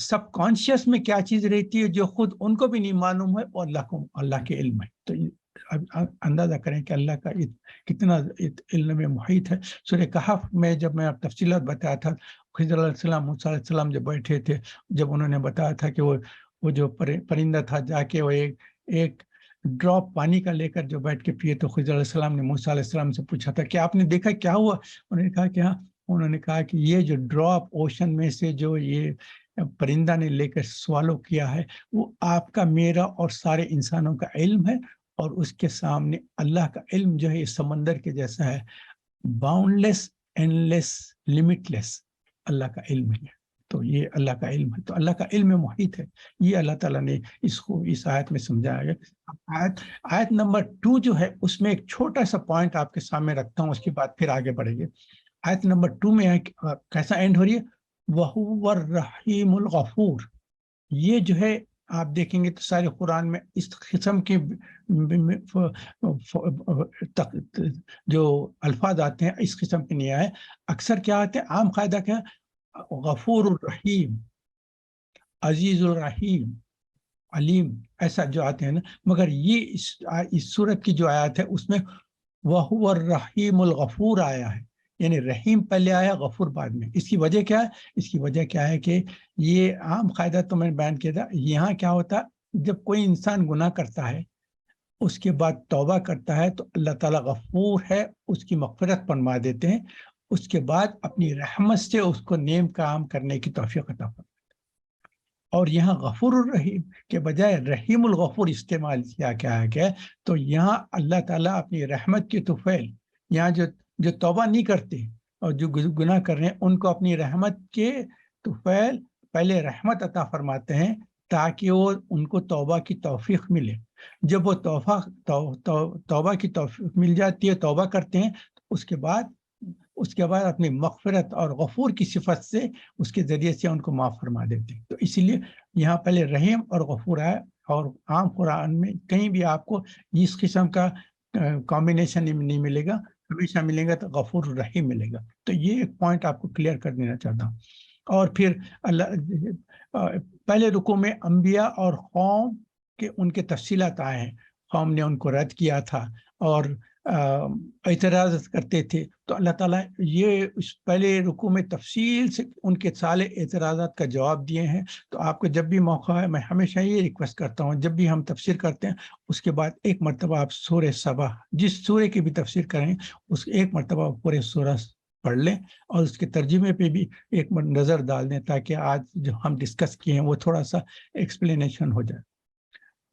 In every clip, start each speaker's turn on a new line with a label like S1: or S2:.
S1: سب conscious میں کیا چیز رہتی ہے جو خود ان کو بھی نہیں معلوم ہے اور اللہ کے علم ہے. تو اب اندازہ کریں کہ اللہ کا کتنا علم میں محیط ہے. سورہ کہف میں جب میں اب تفصیلات بتایا تھا، خضر علیہ السلام، موسیٰ علیہ السلام جب بیٹھے تھے، جب انہوں نے بتایا تھا کہ وہ جو پرندہ تھا جا کے وہ ایک ڈراپ پانی کا لے کر جو بیٹھ کے پیے، تو خضر علیہ السلام نے موسیٰ علیہ السلام سے پوچھا تھا کہ آپ نے دیکھا کیا ہوا؟ انہوں نے کہا کہ ہاں. انہوں نے کہا کہ یہ جو ڈراپ اوشن میں سے جو یہ پرندہ نے لے کر سوالو کیا ہے، وہ آپ کا، میرا اور سارے انسانوں کا علم ہے، اور اس کے سامنے اللہ کا علم جو ہے اس سمندر کے جیسا ہے، boundless, endless, limitless. Allah کا علم ہے. تو یہ اللہ کا علم ہے. تو اللہ کا علم محیط ہے. یہ اللہ تعالیٰ نے اس کو اس آیت میں سمجھایا ہے. آیت نمبر 2 جو ہے اس میں ایک چھوٹا سا پوائنٹ آپ کے سامنے رکھتا ہوں، اس کے بعد پھر آگے بڑھیں گے. آیت نمبر 2 میں ہے کیسا اینڈ ہو رہی ہے؟ وَهُوَ الرَّحِيمُ الْغَفُورُ. یہ جو ہے آپ دیکھیں گے تو سارے قرآن میں اس قسم کے جو الفاظ آتے ہیں اس قسم کے نہیں آئے. اکثر کیا آتے ہیں؟ عام قاعدہ کیا؟ غفور الرحیم، عزیز الرحیم، علیم، ایسا جو آتے ہیں نا. مگر یہ اس صورت کی جو آیات ہے اس میں وَهُوَ الرحیم الغفور آیا ہے، یعنی رحیم پہلے آیا، غفور بعد میں. اس کی وجہ کیا ہے؟ اس کی وجہ کیا ہے کہ یہ عام قاعدہ تو میں نے بیان کیا تھا. یہاں کیا ہوتا، جب کوئی انسان گناہ کرتا ہے اس کے بعد توبہ کرتا ہے تو اللہ تعالیٰ غفور ہے، اس کی مغفرت فرما دیتے ہیں. اس کے بعد اپنی رحمت سے اس کو نیک کام کرنے کی توفیق عطا فرماتے ہیں. اور یہاں غفور الرحیم کے بجائے رحیم الغفور استعمال کیا ہے. تو یہاں اللہ تعالیٰ اپنی رحمت کی طفیل، یہاں جو توبہ نہیں کرتے اور جو گناہ کر رہے ہیں ان کو اپنی رحمت کے طفیل پہلے رحمت عطا فرماتے ہیں تاکہ وہ ان کو توبہ کی توفیق ملے. جب وہ توبہ کی توفیق مل جاتی ہے، توبہ کرتے ہیں، تو اس کے بعد اپنی مغفرت اور غفور کی صفت سے اس کے ذریعے سے ان کو معاف فرما دیتے ہیں. تو اسی لیے یہاں پہلے رحیم اور غفور ہے. اور عام قرآن میں کہیں بھی آپ کو اس قسم کا کمبینیشن نہیں ملے گا. ہمیشہ ملے گا تو غفور الرحیم ملے گا. تو یہ ایک پوائنٹ آپ کو کلیئر کر دینا چاہتا ہوں. اور پھر پہلے رکوع میں انبیاء اور قوم کے ان کے تفصیلات آئے ہیں. قوم نے ان کو رد کیا تھا اور اعتراض کرتے تھے، تو اللہ تعالیٰ یہ اس پہلے رکوع میں تفصیل سے ان کے سارے اعتراضات کا جواب دیے ہیں. تو آپ کو جب بھی موقع ہے، میں ہمیشہ یہ ریکویسٹ کرتا ہوں، جب بھی ہم تفسیر کرتے ہیں اس کے بعد ایک مرتبہ آپ سورہ سبا، جس سورہ کی بھی تفسیر کریں، اس ایک مرتبہ پورے سورہ پڑھ لیں اور اس کے ترجمے پہ بھی ایک نظر ڈال دیں تاکہ آج جو ہم ڈسکس کیے ہیں وہ تھوڑا سا ایکسپلینیشن ہو جائے.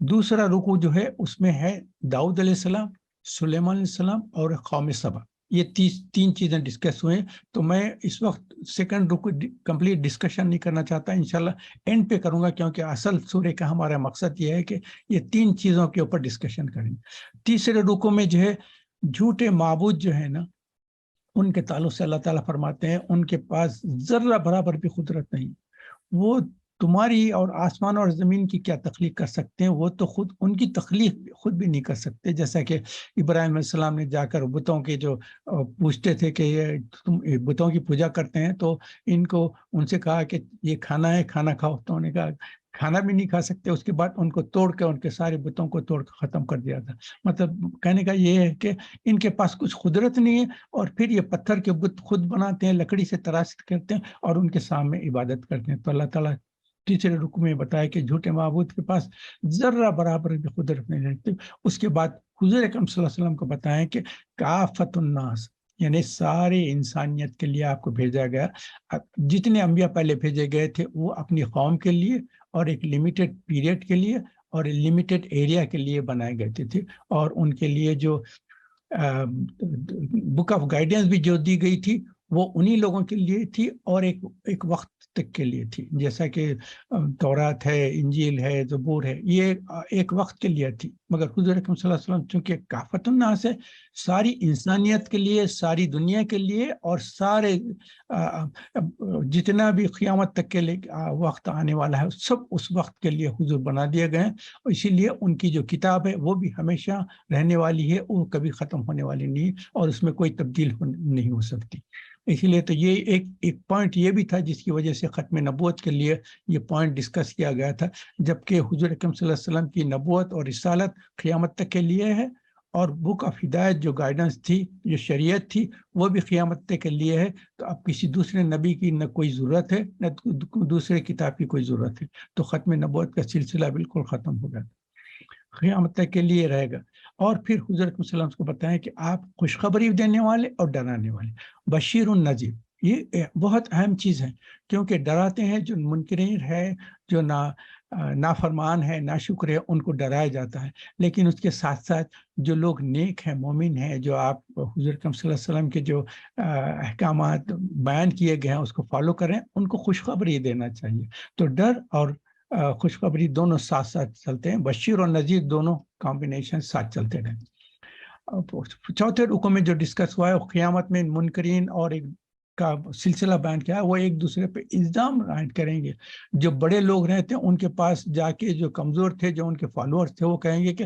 S1: دوسرا رکوع جو ہے اس میں ہے داؤد علیہ السلام، سلیمان علیہ السلام اور قوم سبا. یہ تین چیزیں ڈسکس ہوئے. تو میں اس وقت سیکنڈ رکوع کمپلیٹ ڈسکشن نہیں کرنا چاہتا، انشاءاللہ اینڈ پہ کروں گا، کیونکہ اصل سورہ کا ہمارا مقصد یہ ہے کہ یہ 3 چیزوں کے اوپر ڈسکشن کریں. تیسرے رکوع میں جو ہے جھوٹے معبود جو ہے نا، ان کے تعلق سے اللہ تعالیٰ فرماتے ہیں ان کے پاس ذرہ برابر بھی قدرت نہیں. وہ تمہاری اور آسمان اور زمین کی کیا تخلیق کر سکتے ہیں؟ وہ تو خود ان کی تخلیق خود بھی نہیں کر سکتے. جیسا کہ ابراہیم علیہ السلام نے جا کر بتوں کے جو پوچھتے تھے کہ تم بتوں کی پوجا کرتے ہیں، تو ان کو ان سے کہا کہ یہ کھانا ہے، کھانا کھاؤ. تو انہوں نے کہا کھانا بھی نہیں کھا سکتے. اس کے بعد ان کو توڑ کے ان کے سارے بتوں کو توڑ کے ختم کر دیا تھا. مطلب کہنے کا یہ ہے کہ ان کے پاس کچھ قدرت نہیں ہے، اور پھر یہ پتھر کے بت خود بناتے ہیں، لکڑی سے تراش کرتے ہیں اور ان کے سامنے عبادت کرتے ہیں. تو اللہ تعالیٰ تیسرے رکوع میں بتایا کہ جھوٹے معبود کے پاس ذرہ برابر بھی قدرت نہیں رہتی. اس کے بعد حضور اکرم صلی اللہ علیہ وسلم کو بتائیں کہ کافت الناس، یعنی سارے انسانیت کے لیے آپ کو بھیجا گیا. جتنے انبیاء پہلے بھیجے گئے تھے وہ اپنی قوم کے لیے اور ایک لمیٹڈ پیریڈ کے لیے اور لمیٹڈ ایریا کے لیے بنائے گئے تھے. اور ان کے لیے جو بک آف گائیڈنس بھی جو دی گئی تھی وہ انہی لوگوں کے لیے تھی اور ایک وقت تک کے لیے تھی. جیسا کہ تورات ہے، انجیل ہے، زبور ہے، یہ ایک وقت کے لیے تھی. مگر حضور اکرم صلی اللہ علیہ وسلم چونکہ کافت الناس ہے، ساری انسانیت کے لیے، ساری دنیا کے لیے، اور سارے جتنا بھی قیامت تک کے لیے وقت آنے والا ہے سب اس وقت کے لیے حضور بنا دیے گئے ہیں. اور اسی لیے ان کی جو کتاب ہے وہ بھی ہمیشہ رہنے والی ہے، وہ کبھی ختم ہونے والی نہیں، اور اس میں کوئی تبدیل نہیں ہو سکتی. اسی لیے تو یہ ایک پوائنٹ یہ بھی تھا جس کی وجہ سے ختم نبوت کے لیے یہ پوائنٹ ڈسکس کیا گیا تھا، جبکہ حضور اکرم صلی اللہ علیہ وسلم کی نبوت اور رسالت قیامت تک کے لیے ہے، اور بک آف ہدایت جو گائیڈنس تھی، جو شریعت تھی، وہ بھی قیامت تک کے لیے ہے۔ تو اب کسی دوسرے نبی کی نہ کوئی ضرورت ہے، نہ دوسرے کتاب کی کوئی ضرورت ہے، تو ختم نبوت کا سلسلہ بالکل ختم ہو گیا، قیامت تک کے لیے رہے گا۔ اور پھر حضور صلی اللہ علیہ وسلم کو بتائیں کہ آپ خوشخبری دینے والے اور ڈرانے والے، بشیر النذیر، یہ بہت اہم چیز ہے، کیونکہ ڈراتے ہیں جو منکرین ہے، جو نافرمان ہے، ناشکر ہے، ان کو ڈرایا جاتا ہے، لیکن اس کے ساتھ ساتھ جو لوگ نیک ہیں، مومن ہیں، جو آپ حضور صلی اللہ علیہ وسلم کے جو احکامات بیان کیے گئے ہیں اس کو فالو کریں، ان کو خوشخبری دینا چاہیے۔ تو ڈر اور خوشخبری دونوں ساتھ ساتھ چلتے ہیں، بشیر اور نذیر دونوں کمبینیشن ساتھ چلتے رہیں۔ چوتھے رکوع میں جو ڈسکس ہوا ہے، قیامت میں منکرین اور ایک کا سلسلہ بیان کیا ہے، وہ ایک دوسرے پہ الزام عائد کریں گے۔ جو بڑے لوگ رہتے ہیں ان کے پاس جا کے، جو کمزور تھے، جو ان کے فالوورز تھے، وہ کہیں گے کہ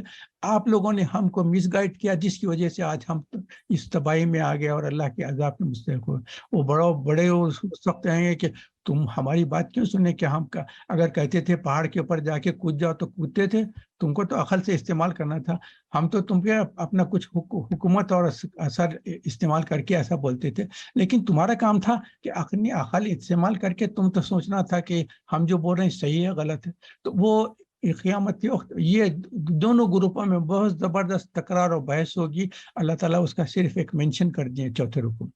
S1: آپ لوگوں نے ہم کو مس گائیڈ کیا، جس کی وجہ سے آج ہم اس تباہی میں آ گئے اور اللہ کے عذاب میں مستحق ہوئے۔ وہ بڑے اس وقت کہیں گے کہ تم ہماری بات کیوں سنے، کہ ہم اگر کہتے تھے پہاڑ کے اوپر جا کے کود جاؤ تو کودتے تھے، تم کو تو عقل سے استعمال کرنا تھا، ہم تو تم کے اپنا کچھ حکومت اور اثر استعمال کر کے ایسا بولتے تھے، لیکن تمہارا کام تھا کہ اپنی عقل استعمال کر کے تم تو سوچنا تھا کہ ہم جو بول رہے ہیں صحیح ہے غلط ہے۔ تو وہ قیامت کے وقت یہ دونوں گروپوں میں بہت زبردست تکرار اور بحث ہوگی۔ اللہ تعالیٰ اس کا صرف ایک مینشن کر دیے چوتھے رکوع۔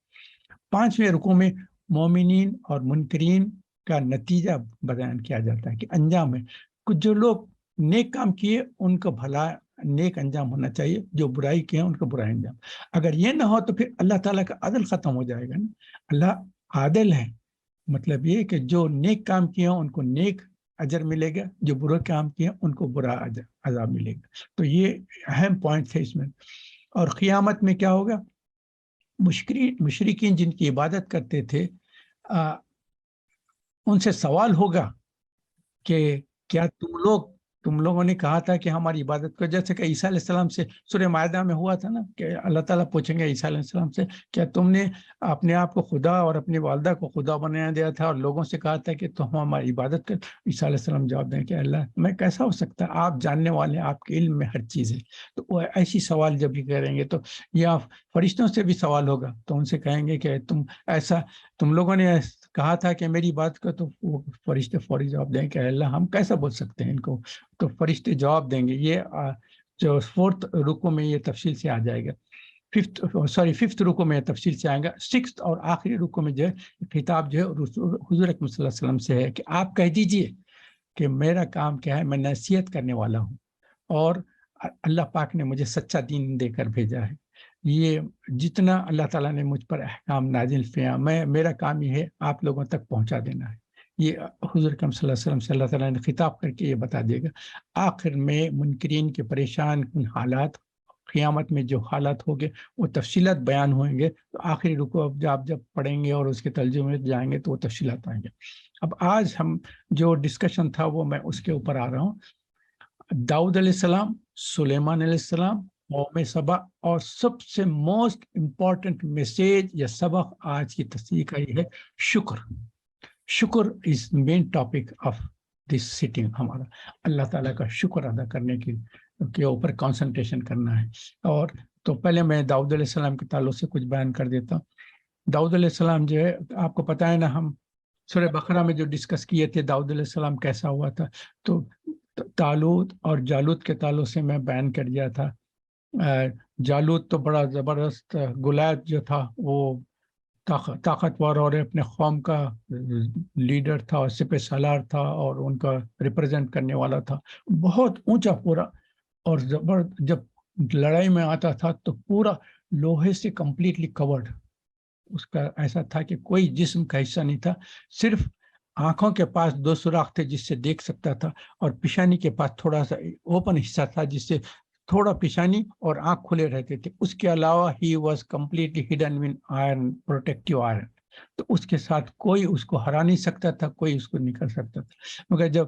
S1: پانچویں رکوع میں مومنین اور منکرین کا نتیجہ بیان کیا جاتا ہے کہ انجام ہے، کچھ جو لوگ نیک کام کیے ان کو بھلا نیک انجام ہونا چاہیے، جو برائی کیے ان کو برا انجام۔ اگر یہ نہ ہو تو پھر اللہ تعالیٰ کا عدل ختم ہو جائے گا نا۔ اللہ عادل ہے، مطلب یہ کہ جو نیک کام کیے ان کو نیک اجر ملے گا، جو برے کام کیے ان کو برا عذاب ملے گا۔ تو یہ اہم پوائنٹ تھے اس میں۔ اور قیامت میں کیا ہوگا، مشرکین جن کی عبادت کرتے تھے ان سے سوال ہوگا کہ کیا تم لوگوں نے کہا تھا کہ ہماری عبادت کو، جیسے کہ عیسیٰ علیہ السلام سے سورہ مائدہ میں ہوا تھا نا، کہ اللہ تعالیٰ پوچھیں گے عیسیٰ علیہ السلام سے، کیا تم نے اپنے آپ کو خدا اور اپنی والدہ کو خدا بنایا دیا تھا اور لوگوں سے کہا تھا کہ تم ہماری عبادت کر؟ عیسیٰ علیہ السلام جواب دیں کہ اللہ میں کیسا ہو سکتا ہے، آپ جاننے والے ہیں، آپ کے علم میں ہر چیز ہے۔ تو وہ ایسی سوال جب بھی کریں گے، تو یا فرشتوں سے بھی سوال ہوگا تو ان سے کہیں گے کہ تم لوگوں نے کہا تھا کہ میری بات کا، تو وہ فرشتے فوری جواب دیں کہ اللہ ہم کیسا بول سکتے ہیں ان کو، تو فرشتے جواب دیں گے۔ یہ جو فورتھ رکوع میں یہ تفصیل سے آ جائے گا، ففتھ رکوع میں یہ تفصیل سے آئے گا۔ سکسth اور آخری رکوع میں جو ہے خطاب جو ہے حضور اکرم صلی اللہ علیہ وسلم سے ہے کہ آپ کہہ دیجئے کہ میرا کام کیا ہے، میں نصیحت کرنے والا ہوں، اور اللہ پاک نے مجھے سچا دین دے کر بھیجا ہے۔ یہ جتنا اللہ تعالیٰ نے مجھ پر احکام نازل کیا، میرا کام یہ ہے آپ لوگوں تک پہنچا دینا ہے۔ یہ حضور اکرم صلی اللہ علیہ وسلم سے اللہ تعالیٰ نے خطاب کر کے یہ بتا دے گا۔ آخر میں منکرین کے پریشان کن حالات، قیامت میں جو حالات ہوگے وہ تفصیلات بیان ہوئیں گے، تو آخری رکوع جب پڑھیں گے اور اس کے ترجمے میں جائیں گے تو وہ تفصیلات آئیں گے۔ اب آج ہم جو ڈسکشن تھا وہ میں اس کے اوپر آ رہا ہوں۔ داؤد علیہ السلام، سلیمان علیہ السلام، قوم سبا، اور سب سے موسٹ امپورٹنٹ میسیج یا سبق آج کی تصحیح کا یہ ہے شکر is main topic of this sitting. ہمارا اللہ تعالیٰ کا شکر ادا کرنے کے اوپر کانسنٹریشن کرنا ہے۔ اور تو پہلے میں داؤد علیہ السلام کے تعلق سے کچھ بیان کر دیتا ہوں۔ داؤد علیہ السلام جو ہے آپ کو پتہ ہے نا، ہم سورہ بقرہ میں جو ڈسکس کیے تھے داؤد علیہ السلام کیسا ہوا تھا، تو طالوت اور جالوت کے تعلق سے میں بیان کر دیا تھا۔ جالوت تو بڑا زبردست، گولیات جو تھا وہ طاقتور اور اپنے قوم کا لیڈر تھا اور سپہ سالار تھا اور ان کا ریپرزینٹ کرنے والا تھا، بہت اونچا پورا، اور جب لڑائی میں آتا تھا تو پورا لوہے سے کمپلیٹلی کورڈ، اس کا ایسا تھا کہ کوئی جسم کا حصہ نہیں تھا، صرف آنکھوں کے پاس 2 سوراخ تھے جس سے دیکھ سکتا تھا، اور پیشانی کے پاس تھوڑا سا اوپن حصہ تھا جس سے تھوڑا پیشانی اور آنکھ کھلے رہتے تھے۔ اس کے علاوہ he was completely hidden one iron, protective iron, تو اس کے ساتھ کوئی اس کو ہرا نہیں سکتا تھا، کوئی اس کو نکل سکتا تھا۔ مگر جب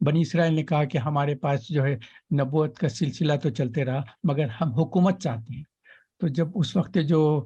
S1: بنی اسرائیل نے کہا کہ ہمارے پاس جو ہے نبوت کا سلسلہ تو چلتے رہا مگر ہم حکومت چاہتے ہیں، تو جب اس وقت جو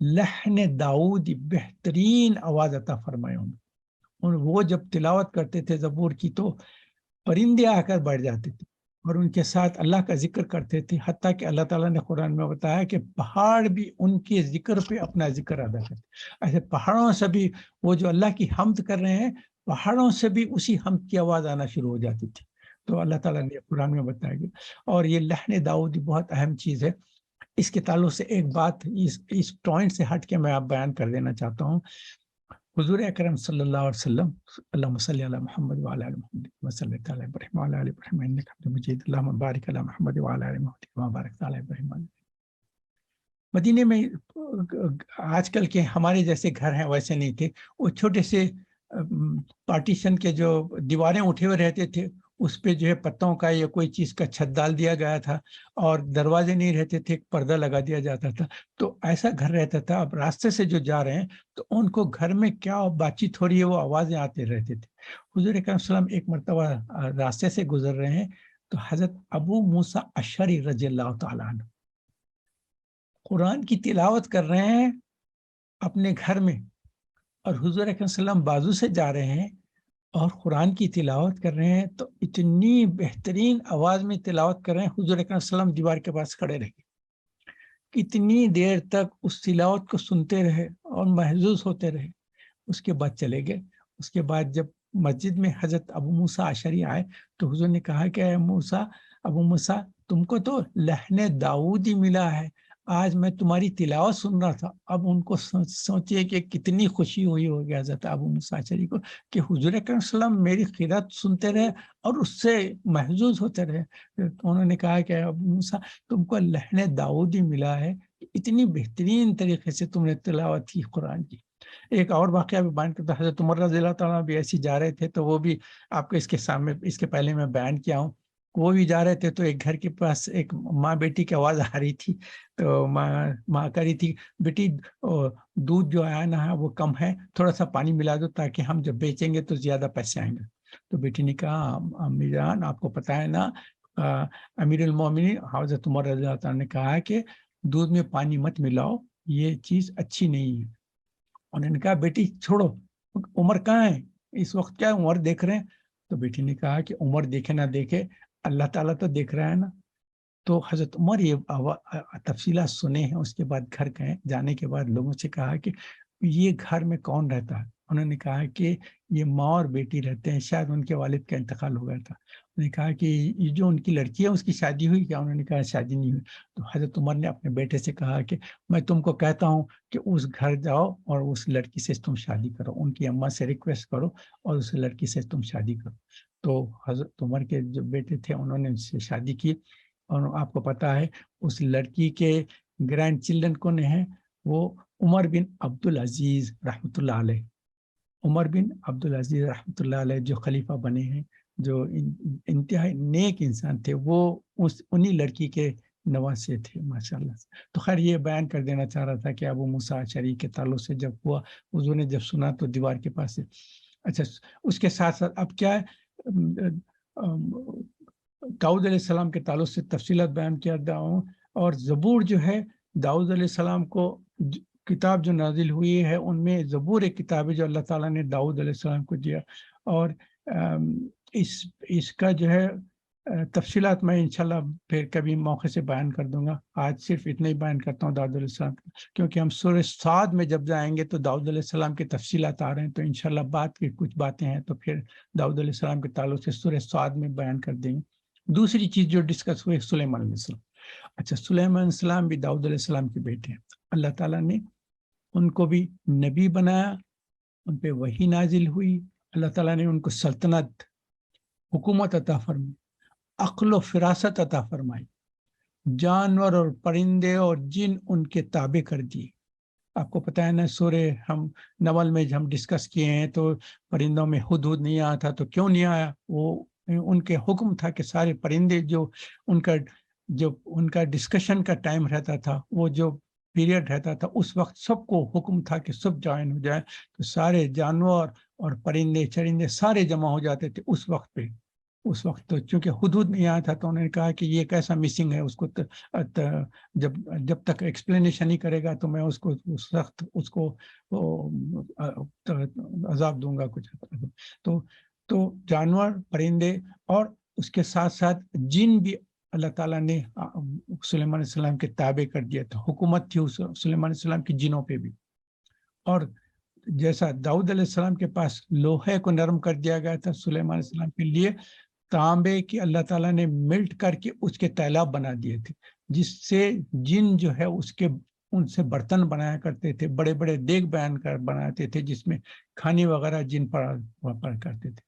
S1: لحن داؤد بہترین آواز عطا فرمائے انہیں. اور وہ جب تلاوت کرتے تھے زبور کی تو پرندے آ کر بیٹھ جاتے تھے اور ان کے ساتھ اللہ کا ذکر کرتے تھے، حتیٰ کہ اللہ تعالیٰ نے قرآن میں بتایا کہ پہاڑ بھی ان کے ذکر پہ اپنا ذکر ادا کرتے. ایسے پہاڑوں سے بھی وہ جو اللہ کی حمد کر رہے ہیں، پہاڑوں سے بھی اسی حمد کی آواز آنا شروع ہو جاتی تھی. تو اللہ تعالیٰ نے قرآن میں بتایا گیا. اور یہ لحن داؤدی بہت اہم چیز ہے. اس کے تعلق سے ایک بات اس پوائنٹ سے ہٹ کے میں آپ بیان کر دینا چاہتا ہوں. حضور اکرم صلی اللہ علیہ وسلم، اللہم صلی علی محمد وعلی آل محمد وصلی تعالی ابراہیم وعلی آل ابراہیم انک حمید مجید، اللہم بارک علی محمد وعلی آل محمد کما بارکت علی ابراہیم. مدینے میں آج کل کے ہمارے جیسے گھر ہیں ویسے نہیں تھے. وہ چھوٹے سے پارٹیشن کے جو دیواریں اٹھے ہوئے رہتے تھے، اس پہ جو ہے پتوں کا یا کوئی چیز کا چھت ڈال دیا گیا تھا، اور دروازے نہیں رہتے تھے، ایک پردہ لگا دیا جاتا تھا. تو ایسا گھر رہتا تھا. اب راستے سے جو جا رہے ہیں تو ان کو گھر میں کیا بات چیت ہو رہی ہے وہ آوازیں آتے رہتے تھے. حضور اکرم صلی اللہ علیہ وسلم ایک مرتبہ راستے سے گزر رہے ہیں تو حضرت ابو موسیٰ اشعری رضی اللہ تعالیٰ عنہ قرآن کی تلاوت کر رہے ہیں اپنے گھر میں، اور حضور اکرم صلی اللہ علیہ وسلم بازو سے جا رہے ہیں اور قرآن کی تلاوت کر رہے ہیں. تو اتنی بہترین آواز میں تلاوت کر رہے ہیں، حضور اکرم صلی اللہ علیہ وسلم دیوار کے پاس کھڑے رہے. کتنی دیر تک اس تلاوت کو سنتے رہے اور محظوظ ہوتے رہے. اس کے بعد چلے گئے. اس کے بعد جب مسجد میں حضرت ابو موسیٰ اشعری آئے تو حضور نے کہا کہ ابو موسیٰ تم کو تو لحن داؤدی ملا ہے، آج میں تمہاری تلاوت سن رہا تھا. اب ان کو سوچئے کہ کتنی خوشی ہوئی ہوگی حضرت ابو موسیٰ اشعری کو کہ حضور اکرم صلی اللہ علیہ وسلم میری قرات سنتے رہے اور اس سے محظوظ ہوتے رہے. تو انہوں نے کہا کہ ابو موسیٰ تم کو لحن داؤدی ملا ہے، اتنی بہترین طریقے سے تم نے تلاوت کی قرآن کی. ایک اور واقعہ بھی بیان کرتا، حضرت عمر رضی اللہ تعالیٰ بھی ایسی جا رہے تھے، تو وہ بھی آپ کو اس کے سامنے اس کے پہلے میں بیان کیا ہوں. وہ بھی جا رہے تھے تو ایک گھر کے پاس ایک ماں بیٹی کی آواز آ رہی تھی. تو ماں کہہ رہی تھی بیٹی دودھ جو آیا نا وہ کم ہے، تھوڑا سا پانی ملا دو تاکہ ہم جب بیچیں گے تو زیادہ پیسے آئیں گے. تو بیٹی نے کہا امی جان آپ کو پتہ ہے نا امیر المومنین حضرت عمر رضی اللہ تعالیٰ نے کہا کہ دودھ میں پانی مت ملاؤ، یہ چیز اچھی نہیں ہے. انہوں نے کہا بیٹی چھوڑو، عمر کہاں ہے اس وقت، کیا عمر دیکھ رہے ہیں؟ تو بیٹی نے کہا کہ عمر دیکھے نہ دیکھے اللہ تعالیٰ تو دیکھ رہا ہے نا. تو حضرت عمر یہ تفصیلات سنے ہیں. اس کے بعد گھر گئے، جانے کے بعد لوگوں سے کہا کہ یہ گھر میں کون رہتا ہے؟ انہوں نے کہا کہ یہ ماں اور بیٹی رہتے ہیں، شاید ان کے والد کا انتقال ہو گیا تھا. انہوں نے کہا کہ یہ جو ان کی لڑکی ہے اس کی شادی ہوئی کیا؟ انہوں نے کہا شادی نہیں ہوئی. تو حضرت عمر نے اپنے بیٹے سے کہا کہ میں تم کو کہتا ہوں کہ اس گھر جاؤ اور اس لڑکی سے تم شادی کرو، ان کی اماں سے ریکویسٹ کرو اور اس لڑکی سے تم شادی کرو. تو حضرت عمر کے جو بیٹے تھے انہوں نے اس سے شادی کی. اور آپ کو پتا ہے اس لڑکی کے گرینڈ چلڈرن کون ہیں؟ وہ عمر بن عبدالعزیز رحمۃ اللہ علیہ. عمر بن عبدالعزیز رحمۃ اللہ علیہ جو خلیفہ بنے ہیں، جو انتہائی نیک انسان تھے، وہ انہی لڑکی کے نواسے تھے ماشاءاللہ. تو خیر یہ بیان کر دینا چاہ رہا تھا کہ ابو موسیٰ اشعری کے تعلق سے جب ہوا، حضور نے جب سنا تو دیوار کے پاس سے. اچھا اس کے ساتھ ساتھ اب کیا ہے، داؤد علیہ السلام کے تعلق سے تفصیلات بیان کیا رہا ہوں. اور زبور جو ہے داؤد علیہ السلام کو کتاب جو نازل ہوئی ہے ان میں زبور ایک کتاب ہے جو اللہ تعالیٰ نے داؤد علیہ السلام کو دیا. اور اس کا جو ہے تفصیلات میں انشاءاللہ پھر کبھی موقع سے بیان کر دوں گا. آج صرف اتنا ہی بیان کرتا ہوں داؤد علیہ السلام، کیونکہ ہم سورہ صاد میں جب جائیں گے تو داؤد علیہ السلام کی تفصیلات آ رہے ہیں. تو انشاءاللہ بات کی کچھ باتیں ہیں تو پھر داؤد علیہ السلام کے تعلق سے سورہ صاد میں بیان کر دیں گے. دوسری چیز جو ڈسکس ہوئی سلیمان علیہ السلام. اچھا سلیمان علیہ السلام بھی داؤد علیہ السلام کے بیٹے ہیں. اللہ تعالیٰ نے ان کو بھی نبی بنایا، ان پہ وحی نازل ہوئی. اللہ تعالیٰ نے ان کو سلطنت، حکومت عطا فرمائی، عقل و فراست عطا فرمائی. جانور اور پرندے اور جن ان کے تابع کر دیے. آپ کو پتہ ہے نا سورہ ہم نمل میں ہم ڈسکس کیے ہیں تو پرندوں میں ہدہد نہیں آیا تھا. تو کیوں نہیں آیا؟ وہ ان کے حکم تھا کہ سارے پرندے جو ان کا ڈسکشن کا ٹائم رہتا تھا، وہ جو پیریڈ رہتا تھا، اس وقت سب کو حکم تھا کہ سب جوائن ہو جائے. تو سارے جانور اور پرندے چرندے سارے جمع ہو جاتے تھے اس وقت پہ. اس وقت تو چونکہ حدود نہیں آیا تھا تو انہوں نے کہا کہ یہ کیسا مسنگ ہے، اس کو جب تک ایکسپلینیشن نہیں کرے گا تو میں اس کو سخت اس کو عذاب دوں گا کچھ. تو جانور، پرندے اور اس کے ساتھ ساتھ جن بھی اللہ تعالیٰ نے سلیمان علیہ السلام کے تابع کر دیا تھا. حکومت تھی سلیمان علیہ السلام کی جنوں پہ بھی. اور جیسا داؤد علیہ السلام کے پاس لوہے کو نرم کر دیا گیا تھا، سلیمان علیہ السلام کے لیے تانبے کی اللہ تعالیٰ نے ملٹ کر کے اس کے تیلاب بنا دیے تھے، جس سے جن جو ہے ان سے برتن بنایا کرتے تھے، بڑے بڑے دیگ بناتے تھے جس میں کھانے وغیرہ جن پر کرتے تھے.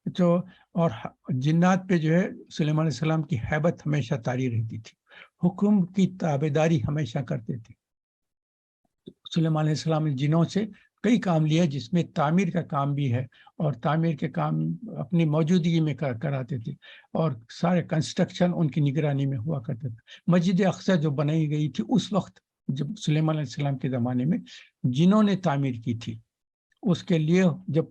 S1: تو اور جنات پہ جو ہے سلیمان علیہ السلام کی ہیبت ہمیشہ طاری رہتی تھی، حکم کی تابعداری ہمیشہ کرتے تھے. سلیمان علیہ السلام نے جنوں سے کئی کام لیا جس میں تعمیر کا کام بھی ہے، اور تعمیر کے کام اپنی موجودگی میں کراتے تھے، اور سارے کنسٹرکشن ان کی نگرانی میں ہوا کرتے تھے. مسجد اقصی جو بنائی گئی تھی اس وقت جب سلیمان علیہ السلام کے زمانے میں جنوں نے تعمیر کی تھی. اس کے لیے جب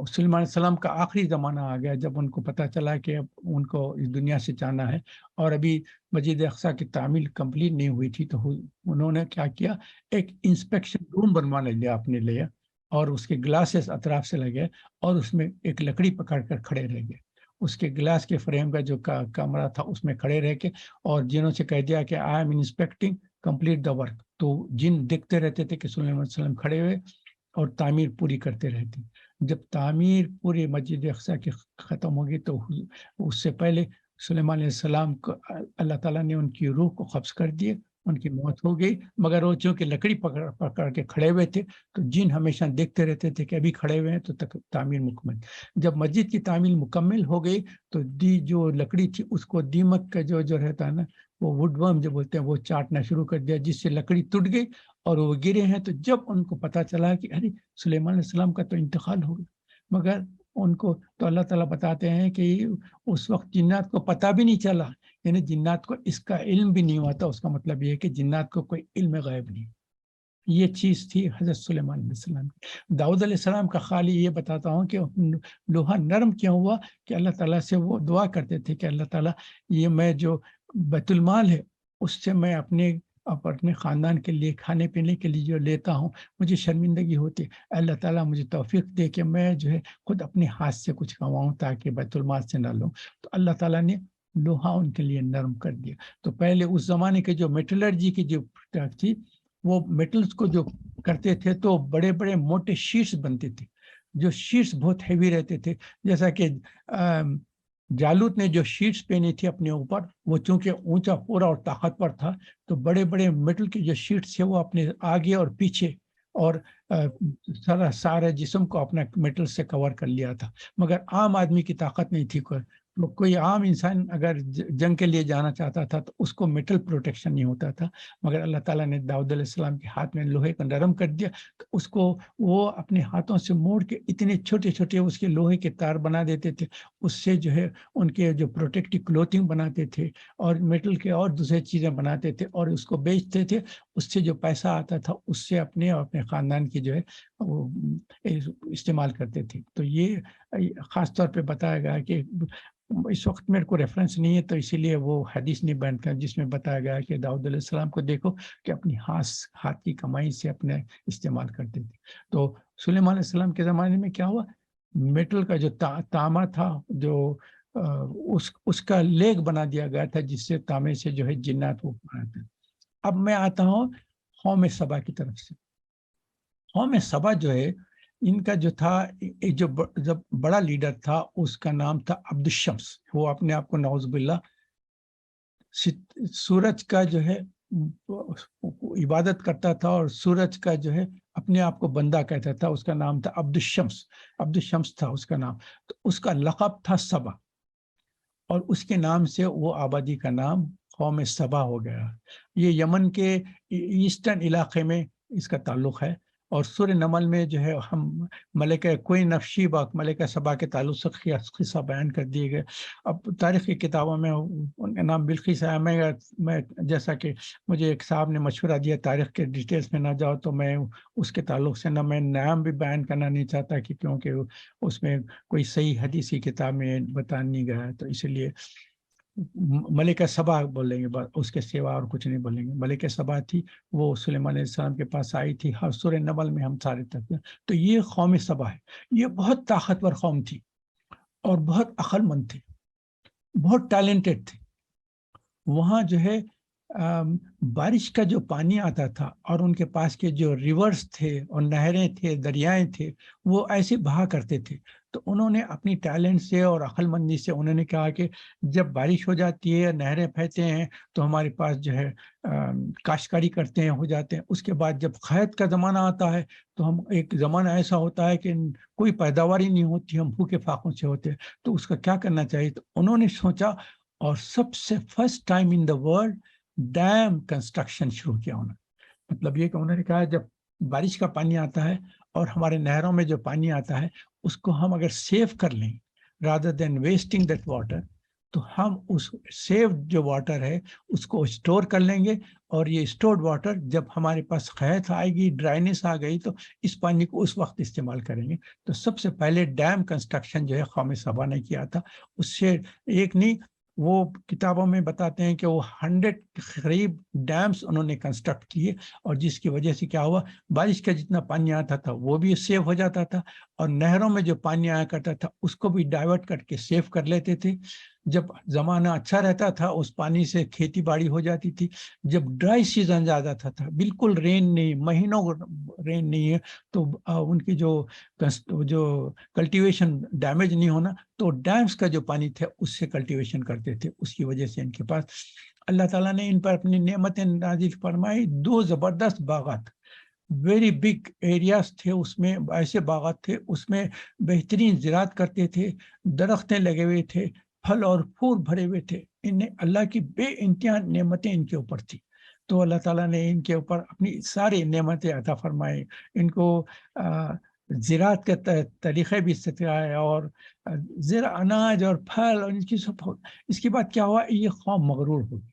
S1: سلیمان علیہ السلام کا آخری زمانہ آ گیا، جب ان کو پتہ چلا کہ اب ان کو اس دنیا سے جانا ہے اور ابھی مسجد اقصی کی تعمیر کمپلیٹ نہیں ہوئی تھی، تو انہوں نے کیا کیا، ایک انسپیکشن روم بنوانے لیا اپنے لیے، اور اس کے گلاسز اطراف سے لگے اور اس میں ایک لکڑی پکڑ کر کھڑے رہ گئے. اس کے گلاس کے فریم کا جو کمرہ تھا اس میں کھڑے رہ کے اور جنوں سے کہہ دیا کہ I am inspecting complete the work. تو جن دیکھتے رہتے تھے کہ سلیمان علیہ السلام کھڑے ہوئے اور تعمیر پوری کرتے رہتے. جب تعمیر پوری مسجد اقصی کی ختم ہوگی تو اس سے پہلے سلیمان علیہ السلام کو اللہ تعالیٰ نے ان کی روح کو قبض کر دیے، ان کی موت ہو گئی. مگر وہ چونکہ لکڑی پکڑ کے کھڑے ہوئے تھے تو جن ہمیشہ دیکھتے رہتے تھے کہ ابھی کھڑے ہوئے ہیں تو تعمیر مکمل. جب مسجد کی تعمیر مکمل ہو گئی تو جو لکڑی تھی اس کو دیمک کا جو رہتا ہے نا، وہ وڈ ورم جو بولتے ہیں، وہ چاٹنا شروع کر دیا، جس سے لکڑی ٹوٹ گئی اور وہ گرے ہیں. تو جب ان کو پتا چلا کہ ارے سلیمان علیہ السلام کا تو انتقال ہو گیا، مگر ان کو تو اللہ تعالیٰ بتاتے ہیں کہ اس وقت جنات کو پتہ بھی نہیں چلا، یعنی جنات کو اس کا علم بھی نہیں ہوا تھا. اس کا مطلب یہ ہے کہ جنات کو کوئی علم غیب نہیں. یہ چیز تھی حضرت سلیمان علیہ السلام کی. داؤد علیہ السلام کا خالی یہ بتاتا ہوں کہ لوہا نرم کیوں ہوا، کہ اللہ تعالیٰ سے وہ دعا کرتے تھے کہ اللہ تعالیٰ یہ میں جو بیت المال ہے اس سے میں اپنے خاندان کے لیے کھانے پینے کے لیے جو لیتا ہوں مجھے شرمندگی ہوتی ہے، اللہ تعالیٰ مجھے توفیق دے کہ میں جو ہے خود اپنے ہاتھ سے کچھ کماؤں تاکہ بیت المال سے نہ لوں. تو اللہ تعالیٰ نے لوہا ان کے لیے نرم کر دیا. تو پہلے اس زمانے کے جو میٹلرجی کی جو تھی، وہ میٹلز کو جو کرتے تھے تو بڑے بڑے موٹے شیٹس بنتے تھے، جو شیٹس بہت ہیوی رہتے تھے. جیسا کہ جالوت نے جو شیٹس پہنی تھی اپنے اوپر، وہ چونکہ اونچا پورا اور طاقتور تھا تو بڑے بڑے میٹل کے جو شیٹس تھے وہ اپنے آگے اور پیچھے اور سارے جسم کو اپنا میٹل سے کور کر لیا تھا. مگر عام آدمی کی طاقت نہیں تھی. کوئی عام انسان اگر جنگ کے لیے جانا چاہتا تھا تو اس کو میٹل پروٹیکشن نہیں ہوتا تھا. مگر اللہ تعالیٰ نے داؤد علیہ السلام کے ہاتھ میں لوہے کو نرم کر دیا تو اس کو وہ اپنے ہاتھوں سے موڑ کے اتنے چھوٹے چھوٹے اس کے لوہے کے تار بنا دیتے تھے. اس سے جو ہے ان کے جو پروٹیکٹیو کلوتھنگ بناتے تھے اور میٹل کے اور دوسرے چیزیں بناتے تھے اور اس کو بیچتے تھے. اس سے جو پیسہ آتا تھا اس سے اپنے اور اپنے خاندان کی جو ہے وہ استعمال کرتے تھے. تو یہ خاص طور پہ بتایا گیا کہ اس وقت میرے کو ریفرنس نہیں ہے تو اسی لیے وہ حدیث نہیں بیان کر جس میں بتایا گیا کہ داؤد علیہ السلام کو دیکھو کہ اپنی ہاتھ کی کمائی سے اپنے استعمال کرتے تھے. تو سلیمان علیہ السلام کے زمانے میں کیا ہوا، میٹل کا جو تانبا تھا جو اس کا لیگ بنا دیا گیا تھا جس سے تانبے سے جو ہے جنات وہ بناتے. اب میں آتا ہوں قوم سبا کی طرف سے. قوم سبا جو ہے ان کا جو تھا ایک جو بڑا لیڈر تھا اس کا نام تھا عبد الشمس. وہ اپنے آپ کو نعوذ باللہ سورج کا جو ہے عبادت کرتا تھا اور سورج کا جو ہے اپنے آپ کو بندہ کہتا تھا. اس کا نام تھا عبد الشمس. عبد الشمس تھا اس کا نام. تو اس کا لقب تھا سبا اور اس کے نام سے وہ آبادی کا نام قوم سبا ہو گیا. یہ یمن کے ایسٹرن علاقے میں اس کا تعلق ہے اور سورہ نمل میں جو ہے ہم ملکہ کوئی نفشی با ملکہ سبا کے تعلق سے قصہ بیان کر دیے گئے. اب تاریخی کتابوں میں ان کا نام بلقیس ہے. میں جیسا کہ مجھے ایک صاحب نے مشورہ دیا تاریخ کے ڈیٹیلز میں نہ جاؤ، تو میں اس کے تعلق سے نہ میں نام بھی بیان کرنا نہیں چاہتا کہ کیونکہ اس میں کوئی صحیح حدیثی کتاب میں بتا نہیں گیا ہے، تو اسی لیے ملکہ سبا بولیں گے، اس کے سوا اور کچھ نہیں بولیں گے. ملکہ سبا تھی، وہ سلیمان علیہ السلام کے پاس آئی تھی. ہر سورہ نمل میں ہم سارے تک. تو یہ قوم سبا ہے، یہ بہت طاقتور قوم تھی اور بہت عقل مند تھی، بہت ٹیلنٹڈ تھی. وہاں جو ہے بارش کا جو پانی آتا تھا اور ان کے پاس کے جو ریورز تھے اور نہریں تھے، دریائیں تھے، وہ ایسے بہا کرتے تھے. تو انہوں نے اپنی ٹیلنٹ سے اور عقل مندی سے انہوں نے کہا کہ جب بارش ہو جاتی ہے، نہریں بہتے ہیں، تو ہمارے پاس جو ہے کاشتکاری کرتے ہیں، ہو جاتے ہیں. اس کے بعد جب قحط کا زمانہ آتا ہے تو ہم ایک زمانہ ایسا ہوتا ہے کہ کوئی پیداوار ہی نہیں ہوتی، ہم بھوکے فاقوں سے ہوتے ہیں. تو اس کا کیا کرنا چاہیے؟ تو انہوں نے سوچا اور سب سے first time in the world dam construction شروع کیا. مطلب یہ کہ انہوں نے کہا جب بارش کا پانی آتا ہے اور ہمارے نہروں میں جو پانی آتا ہے اس کو ہم اگر سیو کر لیں rather than wasting that water، تو ہم اس سیو جو واٹر ہے اس کو اسٹور کر لیں گے، اور یہ اسٹورڈ واٹر جب ہمارے پاس قحط آئے گی، ڈرائنس آ گئی، تو اس پانی کو اس وقت استعمال کریں گے. تو سب سے پہلے ڈیم کنسٹرکشن جو ہے قوم سبا نے کیا تھا. اس سے ایک نہیں، وہ کتابوں میں بتاتے ہیں کہ وہ 100 قریب ڈیمز انہوں نے کنسٹرکٹ کیے، اور جس کی وجہ سے کیا ہوا، بارش کا جتنا پانی آتا تھا وہ بھی سیو ہو جاتا تھا، اور نہروں میں جو پانی آیا کرتا تھا اس کو بھی ڈائیورٹ کر کے سیو کر لیتے تھے. جب زمانہ اچھا رہتا تھا اس پانی سے کھیتی باڑی ہو جاتی تھی. جب ڈرائی سیزن زیادہ تھا بالکل رین نہیں، مہینوں رین نہیں ہے، تو ان کی جو کلٹیویشن ڈیمیج نہیں ہونا، تو ڈیمز کا جو پانی تھا اس سے کلٹیویشن کرتے تھے. اس کی وجہ سے ان کے پاس اللہ تعالیٰ نے ان پر اپنی نعمتیں نازل فرمائی. 2 زبردست باغات، ویری بگ ایریاز تھے، اس میں ایسے باغات تھے، اس میں بہترین زراعت کرتے تھے، درختیں لگے ہوئے تھے، پھل اور پھول بھرے ہوئے تھے. انہیں اللہ کی بے انتہا نعمتیں ان کے اوپر تھی. تو اللہ تعالیٰ نے ان کے اوپر اپنی ساری نعمتیں عطا فرمائے. ان کو زراعت کے طریقے بھی سکھائے، اور زرع اناج اور پھل اور ان کی سب. اس کے بعد کیا ہوا، یہ قوم مغرور ہوگی.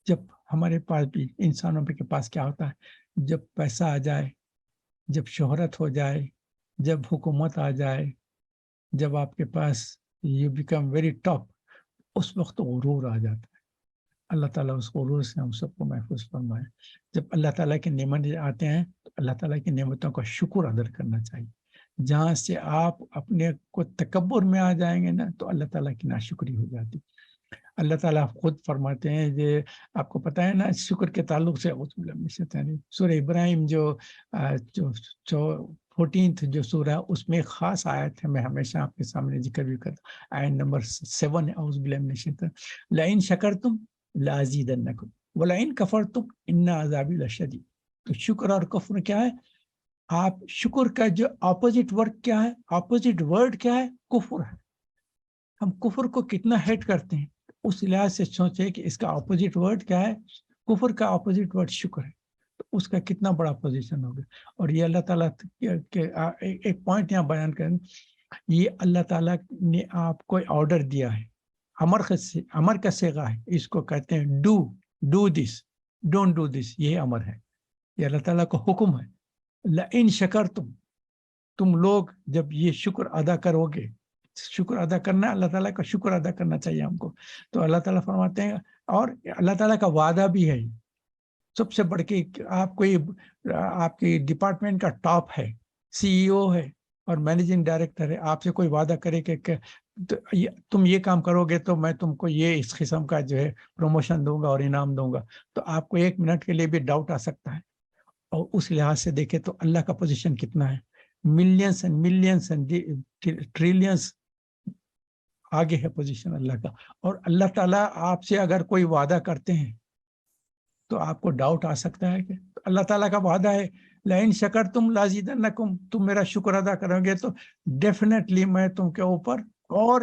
S1: جب ہمارے پاس بھی انسانوں کے پاس کیا ہوتا ہے، جب پیسہ آ جائے، جب شہرت ہو جائے، جب حکومت آ جائے، جب آپ کے پاس یو بیکم ویری ٹاپ، اس وقت غرور آ جاتا ہے. اللہ تعالیٰ اس غرور سے ہم سب کو محفوظ فرمائے. جب اللہ تعالیٰ کی نعمتیں آتے ہیں تو اللہ تعالیٰ کی نعمتوں کا شکر ادا کرنا چاہیے. جہاں سے آپ اپنے کو تکبر میں آ جائیں گے نا، تو اللہ تعالیٰ کی ناشکری ہو جاتی. اللہ تعالیٰ خود فرماتے ہیں کہ آپ کو پتہ ہے نا، شکر کے تعلق سے سورہ ابراہیم جو 14th جو سورہ، اس میں خاص آیت ہے، میں ہمیشہ آپ کے سامنے ذکر بھی کرتا ہوں. آیت نمبر 7 ہے، اعوذ باللہ من الشیطان لئن شکرتم لازیدنکم ولئن کفرتم ان عذابی لشدید. تو شکر اور کفر کیا ہے؟ آپ شکر کا جو اپوزٹ ورڈ کیا ہے، اپوزٹ ورڈ کیا ہے؟ کفر ہے. ہم کفر کو کتنا ہیٹ کرتے ہیں، اس لحاظ سے سوچے کہ اس کا اپوزٹ ورڈ کیا ہے. کفر کا اپوزٹ ورڈ شکر ہے، تو اس کا کتنا بڑا پوزیشن ہوگا. اور یہ اللہ تعالیٰ کے ایک پوائنٹ یہاں بیان کریں، یہ اللہ تعالیٰ نے آپ کو آرڈر دیا ہے، امر کا صیغہ ہے، اس کو کہتے ہیں do this, don't do this. یہ امر ہے، یہ اللہ تعالیٰ کا حکم ہے. لئن شکرتم، تم لوگ جب یہ شکر ادا کرو گے، شکر ادا کرنا، اللہ تعالیٰ کا شکر ادا کرنا چاہیے ہم کو. تو اللہ تعالیٰ فرماتے ہیں، اور اللہ تعالیٰ کا وعدہ بھی ہے سب سے بڑھ کے. آپ کو آپ کی ڈپارٹمنٹ کا ٹاپ ہے، سی ای او ہے اور مینیجنگ ڈائریکٹر ہے، آپ سے کوئی وعدہ کرے کہ تم یہ کام کرو گے تو میں تم کو یہ اس قسم کا جو ہے پروموشن دوں گا اور انعام دوں گا، تو آپ کو 1 منٹ کے لیے بھی ڈاؤٹ آ سکتا ہے. اور اس لحاظ سے دیکھیں تو اللہ کا پوزیشن کتنا ہے، ملینس اینڈ ملینس اینڈ ٹریلینس آگے ہے پوزیشن اللہ کا. اور اللہ تعالیٰ آپ سے اگر کوئی وعدہ کرتے ہیں تو آپ کو ڈاؤٹ آ سکتا ہے کہ اللہ تعالیٰ کا وعدہ ہے لئن شکرتم لازیدنکم، تم میرا شکر ادا کرو گے تو ڈیفینیٹلی میں تم کے اوپر اور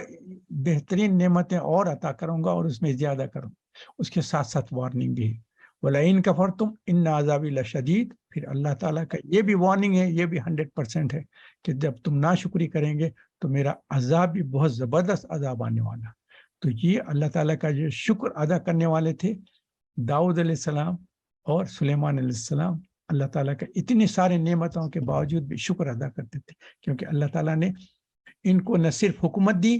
S1: بہترین نعمتیں اور عطا کروں گا، اور اس میں زیادہ کروں. اس کے ساتھ ساتھ وارننگ بھی ہے، وَلَئِن كَفَرْتُمْ إِنَّ عَذَابِي لَشَدِيدٌ. پھر اللہ تعالیٰ کا یہ بھی وارننگ ہے، یہ بھی 100% ہے کہ جب تم ناشکری کریں گے تو میرا عذاب بھی بہت زبردست عذاب آنے والا. تو یہ اللہ تعالیٰ کا جو شکر ادا کرنے والے تھے داؤد علیہ السلام اور سلیمان علیہ السلام. اللہ تعالیٰ کا اتنے سارے نعمتوں کے باوجود بھی شکر ادا کرتے تھے، کیونکہ اللہ تعالیٰ نے ان کو نہ صرف حکومت دی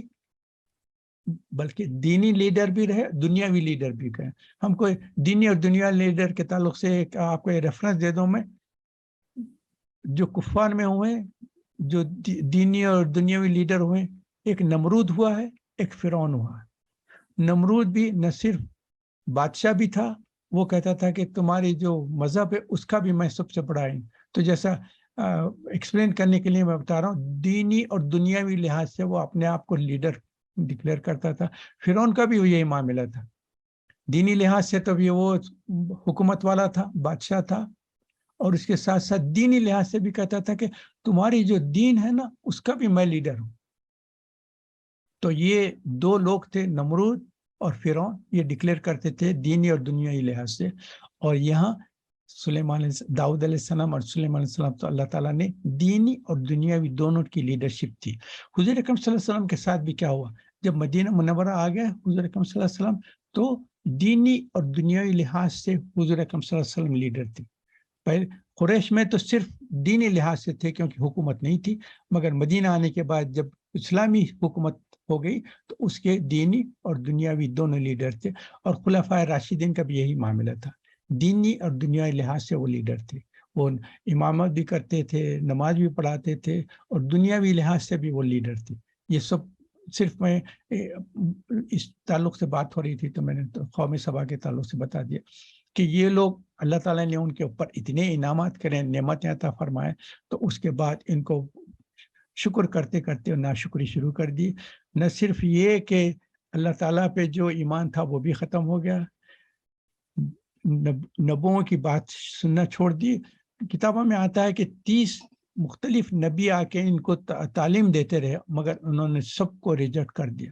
S1: بلکہ دینی لیڈر بھی رہے، دنیاوی لیڈر بھی گئے. ہم کو دینی اور دنیاوی لیڈر کے تعلق سے آپ کو ریفرنس دے دوں میں. جو کفار میں ہوئے، جو دینی اور دنیاوی لیڈر ہوئے، ایک نمرود ہوا ہے، ایک فرعون ہوا ہے. نمرود بھی نہ صرف بادشاہ بھی تھا، وہ کہتا تھا کہ تمہاری جو مذہب ہے اس کا بھی میں سب سے بڑا ہوں. تو جیسا ایکسپلین کرنے کے لیے میں بتا رہا ہوں، دینی اور دنیاوی لحاظ سے وہ اپنے آپ کو لیڈر ڈکلیئر کرتا تھا. فرعون کا بھی یہی معاملہ تھا. دینی لحاظ سے تو وہ حکومت والا تھا، بادشاہ تھا، اور اس کے ساتھ ساتھ دینی لحاظ سے بھی کہتا تھا کہ تمہاری جو دین ہے نا اس کا بھی میں لیڈر ہوں. تو یہ دو لوگ تھے، نمرود اور فرعون، یہ ڈکلیئر کرتے تھے دینی اور دنیاوی لحاظ سے. اور یہاں داؤد علیہ السلام اور سلیمان علیہ السلام تو اللہ تعالیٰ نے دینی اور دنیاوی دونوں کی لیڈرشپ تھی. حضور اکرم صلی اللہ علیہ وسلم کے ساتھ بھی کیا ہوا، جب مدینہ منورہ آ گیا حضور اکرم صلی اللہ علیہ وسلم تو دینی اور دنیاوی لحاظ سے حضور اکرم صلی اللہ علیہ وسلم لیڈر تھے. پہلے قریش میں تو صرف دینی لحاظ سے تھے کیونکہ حکومت نہیں تھی، مگر مدینہ آنے کے بعد جب اسلامی حکومت ہو گئی تو اس کے دینی اور دنیاوی دونوں لیڈر تھے. اور خلفائے راشدین کا بھی یہی معاملہ تھا، دینی اور دنیاوی لحاظ سے وہ لیڈر تھے. وہ امامت بھی کرتے تھے، نماز بھی پڑھاتے تھے، اور دنیاوی لحاظ سے بھی وہ لیڈر تھے. یہ سب صرف میں اس تعلق سے بات ہو رہی تھی تو میں نے قوم سبا کے تعلق سے بتا دیا کہ یہ لوگ اللہ تعالیٰ نے ان کے اوپر اتنے انعامات کرے، نعمتیں عطا فرمائے، تو اس کے بعد ان کو شکر کرتے کرتے ناشکری شروع کر دی. نہ صرف یہ کہ اللہ تعالیٰ پہ جو ایمان تھا وہ بھی ختم ہو گیا، نبووں کی بات سننا چھوڑ دی. کتابوں میں آتا ہے کہ 30 مختلف نبی آ کے ان کو تعلیم دیتے رہے، مگر انہوں نے سب کو ریجیکٹ کر دیا.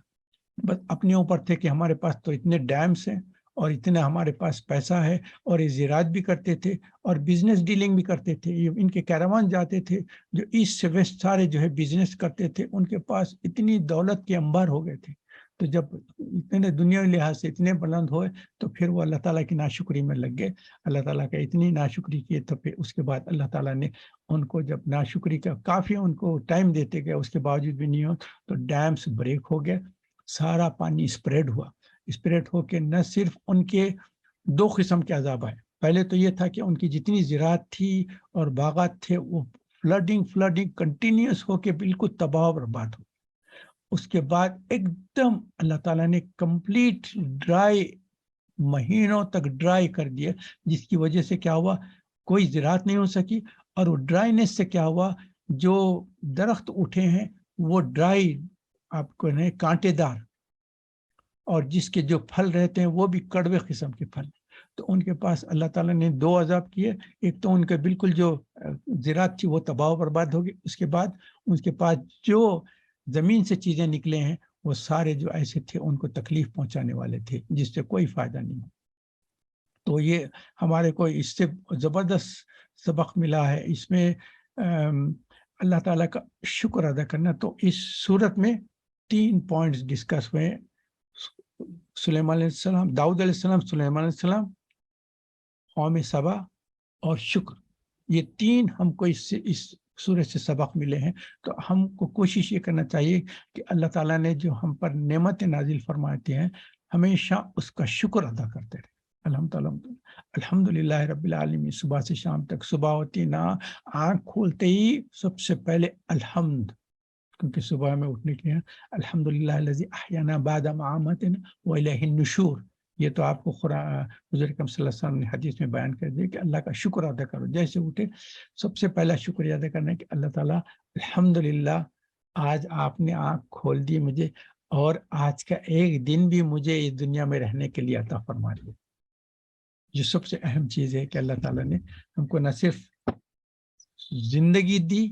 S1: بس اپنے اوپر تھے کہ ہمارے پاس تو اتنے ڈیمز ہیں اور اتنا ہمارے پاس پیسہ ہے، اور یہ زراعت بھی کرتے تھے اور بزنس ڈیلنگ بھی کرتے تھے. ان کے کیروان جاتے تھے جو ایسٹ سے ویسٹ سارے جو ہے بزنس کرتے تھے، ان کے پاس اتنی دولت کے انبار ہو گئے تھے. تو جب اتنے دنیا لحاظ سے اتنے بلند ہوئے تو پھر وہ اللہ تعالیٰ کی ناشکری میں لگ گئے. اللہ تعالیٰ کا اتنی ناشکری کیے تو پھر اس کے بعد اللہ تعالیٰ نے ان کو جب ناشکری کا کافی ان کو ٹائم دیتے گئے، اس کے باوجود بھی نہیں ہو تو ڈیمز بریک ہو گئے، سارا پانی اسپریڈ ہوا. اسپریڈ ہو کے نہ صرف ان کے 2 قسم کے عذاب آئے. پہلے تو یہ تھا کہ ان کی جتنی زراعت تھی اور باغات تھے وہ فلڈنگ کنٹینیوس ہو کے بالکل تباہ و برباد ہو. اس کے بعد ایک دم اللہ تعالیٰ نے کمپلیٹ ڈرائی، مہینوں تک ڈرائی کر دیا، جس کی وجہ سے کیا ہوا، کوئی زراعت نہیں ہو سکی. اور وہ ڈرائینس سے کیا ہوا، جو درخت اٹھے ہیں وہ ڈرائی، آپ کو نہیں کانٹے دار، اور جس کے جو پھل رہتے ہیں وہ بھی کڑوے قسم کے پھل. تو ان کے پاس اللہ تعالیٰ نے 2 عذاب کیے. ایک تو ان کے بالکل جو زراعت تھی وہ تباہ و برباد ہوگی. اس کے بعد ان کے پاس جو زمین سے چیزیں نکلے ہیں وہ سارے جو ایسے تھے ان کو تکلیف پہنچانے والے تھے، جس سے کوئی فائدہ نہیں. تو یہ ہمارے کو اس سے زبردست سبق ملا ہے. اس میں اللہ تعالیٰ کا شکر ادا کرنا. تو اس صورت میں 3 پوائنٹس ڈسکس ہوئے: سلیمان علیہ السلام، داؤد علیہ السلام، سلیمان علیہ السلام، قوم سبا اور شکر. یہ 3 ہم کو اس سورج سے سبق ملے ہیں. تو ہم کو کوشش یہ کرنا چاہیے کہ اللہ تعالیٰ نے جو ہم پر نعمت نازل فرماتے ہیں ہمیشہ اس کا شکر ادا کرتے رہے. الحمدللہ رب العالمین. صبح سے شام تک، صبح ہوتی نا آنکھ کھولتے ہی سب سے پہلے الحمد، کیونکہ صبح میں اٹھنے کے لیے الحمدللہ الذی احیانا بعد ما اماتنا والیہ النشور. یہ تو آپ کو حضور اکرم صلی اللہ علیہ وسلم نے حدیث میں بیان کر دیا کہ اللہ کا شکر ادا کرو. جیسے اٹھے سب سے پہلا شکریہ ادا کرنا ہے کہ اللہ تعالیٰ الحمدللہ آج آپ نے آنکھ کھول دی مجھے، اور آج کا ایک دن بھی مجھے اس دنیا میں رہنے کے لیے عطا فرما دیا. جو سب سے اہم چیز ہے کہ اللہ تعالیٰ نے ہم کو نہ صرف زندگی دی،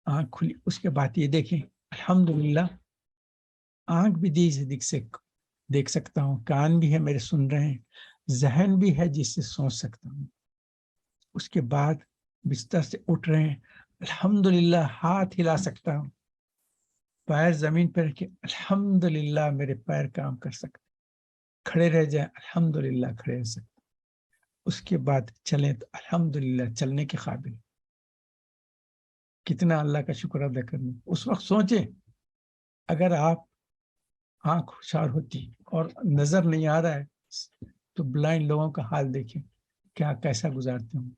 S1: آنکھ کھلی، اس کے بعد یہ دیکھیں الحمدللہ آنکھ بھی دی سے دیکھ سکتا ہوں، کان بھی ہے میرے سن رہے ہیں، ذہن بھی ہے جس سے سوچ سکتا ہوں. اس کے بعد بستر سے اٹھ رہے ہیں، الحمدللہ ہاتھ ہلا سکتا ہوں، پیر زمین پر رکھے الحمدللہ میرے پیر کام کر سکتے، کھڑے رہ جائیں الحمدللہ کھڑے رہ سکتے، اس کے بعد چلیں تو الحمدللہ چلنے کے قابل. کتنا اللہ کا شکر ادا کرنا. اس وقت سوچیں اگر آپ آنکھ ہوشیار ہوتی اور نظر نہیں آ رہا ہے تو بلائنڈ لوگوں کا حال دیکھیں کیا کیسا گزارتے ہوں.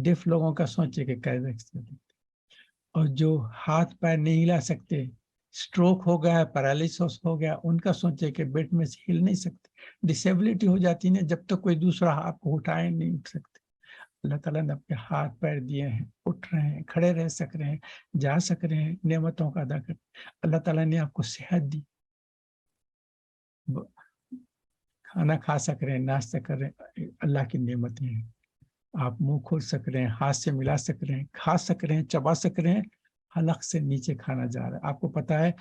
S1: ڈیف لوگوں کا سوچیں کہ کیسا، اور جو ہاتھ پیر نہیں ہلا سکتے، اسٹروک ہو گیا ہے، پیرالسس ہو گیا، ان کا سوچے کہ بیڈ میں سے ہل نہیں سکتے، ڈسیبلٹی ہو جاتی ہے جب تک کوئی دوسرا آپ کو اٹھائے نہیں اٹھ سکتے. اللہ تعالیٰ نے اپنے ہاتھ پیر دیے ہیں، اٹھ رہے ہیں، کھڑے رہ سک رہے ہیں، جا سک رہے ہیں، نعمتوں کا ادا کر. اللہ تعالیٰ نے آپ کو صحت دی، کھانا کھا سک رہے ہیں، ناشتہ کر رہے ہیں، اللہ کی نعمتیں ہیں. آپ منہ کھول سک رہے ہیں، ہاتھ سے ملا سک رہے ہیں، کھا سک رہے ہیں، چبا سک رہے ہیں، حلق سے نیچے کھانا جا رہا ہے. آپ کو پتا ہے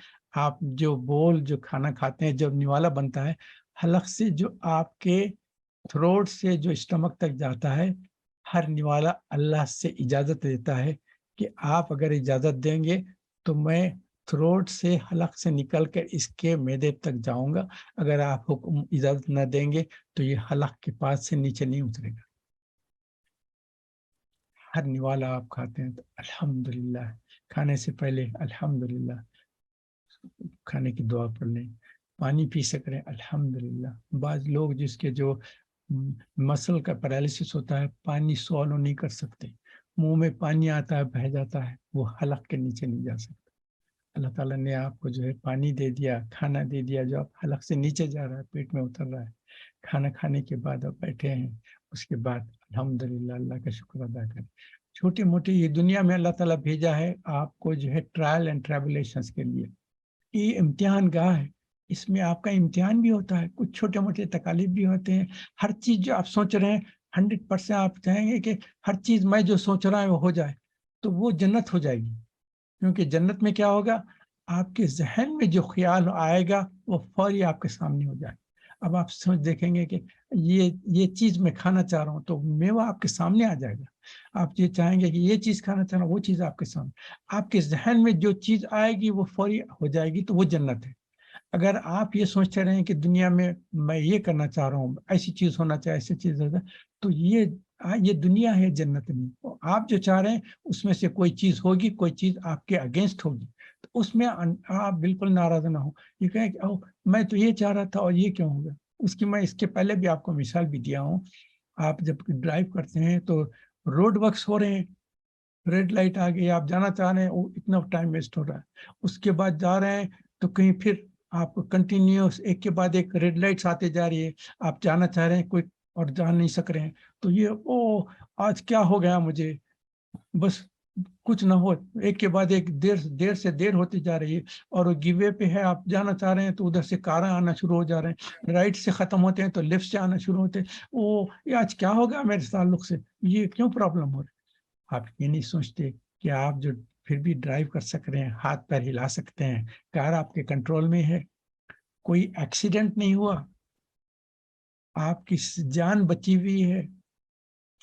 S1: آپ جو بول جو کھانا کھاتے ہیں جب نوالا بنتا ہے، حلق سے جو آپ کے تھروٹ سے جو اسٹمک تک جاتا ہے، ہر نوالا اللہ سے اجازت دیتا ہے کہ آپ اگر اجازت دیں گے تو میں تھروٹ سے حلق سے نکل کر اس کے معدے تک جاؤں گا، اگر آپ حکم اجازت نہ دیں گے تو یہ حلق کے پاس سے نیچے نہیں اترے گا. ہر نوالا آپ کھاتے ہیں تو الحمدللہ، کھانے سے پہلے الحمدللہ کھانے کی دعا پڑھ لیں. پانی پی سک رہے ہیں الحمدللہ. بعض لوگ جس کے جو مسل کا پیرالسس ہوتا ہے، پانی سوالو نہیں کر سکتے، منہ میں پانی آتا ہے بہہ جاتا ہے، وہ حلق کے نیچے نہیں جا سکتا. اللہ تعالیٰ نے آپ کو جو ہے پانی دے دیا، کھانا دے دیا جو آپ حلق سے نیچے جا رہا ہے، پیٹ میں اتر رہا ہے. کھانا کھانے کے بعد آپ بیٹھے ہیں، اس کے بعد الحمدللہ اللہ کا شکر ادا کریں. چھوٹی موٹی یہ دنیا میں اللہ تعالیٰ بھیجا ہے آپ کو جو ہے ٹرائل اینڈ ٹریبولیشنز کے لیے. یہ امتحان گاہ ہے، اس میں آپ کا امتحان بھی ہوتا ہے، کچھ چھوٹے موٹے تکالیف بھی ہوتے ہیں. ہر چیز جو آپ سوچ رہے ہیں 100% آپ چاہیں گے کہ ہر چیز میں جو سوچ رہا ہوں وہ ہو جائے تو وہ جنت ہو جائے گی. کیونکہ جنت میں کیا ہوگا، آپ کے ذہن میں جو خیال آئے گا وہ فوری آپ کے سامنے ہو جائے. اب آپ سوچ دیکھیں گے کہ یہ چیز میں کھانا چاہ رہا ہوں تو میوہ آپ کے سامنے آ جائے گا. آپ یہ چاہیں گے کہ یہ چیز کھانا چاہ رہا ہوں، وہ چیز آپ کے سامنے، آپ کے ذہن میں جو چیز آئے گی وہ فوری ہو جائے گی، تو وہ جنت ہے. اگر آپ یہ سوچتے رہیں کہ دنیا میں یہ کرنا چاہ رہا ہوں، ایسی چیز ہونا چاہے، ایسی چیز ہوتا ہے، تو یہ دنیا ہے، جنت نہیں. آپ جو چاہ رہے ہیں اس میں سے کوئی چیز ہوگی، کوئی چیز آپ کے اگینسٹ ہوگی، تو اس میں آپ بالکل ناراض نہ ہو. یہ کہیں کہ میں تو یہ چاہ رہا تھا اور یہ کیوں ہو گیا. اس کی میں اس کے پہلے بھی آپ کو مثال بھی دیا ہوں. آپ جب ڈرائیو کرتے ہیں تو روڈ ورکس ہو رہے ہیں، ریڈ لائٹ آ گئی، آپ جانا چاہ رہے ہیں، اتنا ٹائم ویسٹ ہو رہا ہے. اس کے بعد جا رہے ہیں تو کہیں پھر آپ کو کنٹینیوس ایک کے بعد ایک ریڈ لائٹس آتے جا رہی ہے، آپ جانا چاہ رہے ہیں کوئی اور جا نہیں سک رہے ہیں. تو یہ آج کیا ہو گیا مجھے، بس کچھ نہ ہو، ایک کے بعد ایک دیر سے دیر ہوتی جا رہی ہے. اور وہ گیو وے پہ ہے، آپ جانا چاہ رہے ہیں تو ادھر سے کاریں آنا شروع ہو جا رہے ہیں، رائٹ سے ختم ہوتے ہیں تو لیفٹ سے آنا شروع ہوتے ہیں. یہ آج کیا ہو گیا میرے تعلق سے، یہ کیوں پرابلم ہو رہی ہے. آپ یہ نہیں سوچتے کہ آپ جو پھر بھی ڈرائیو کر سک رہے ہیں، ہاتھ پیر ہلا سکتے ہیں، کار آپ کے کنٹرول میں ہے، کوئی ایکسیڈنٹ نہیں ہوا، آپ کی جان بچی ہوئی ہے،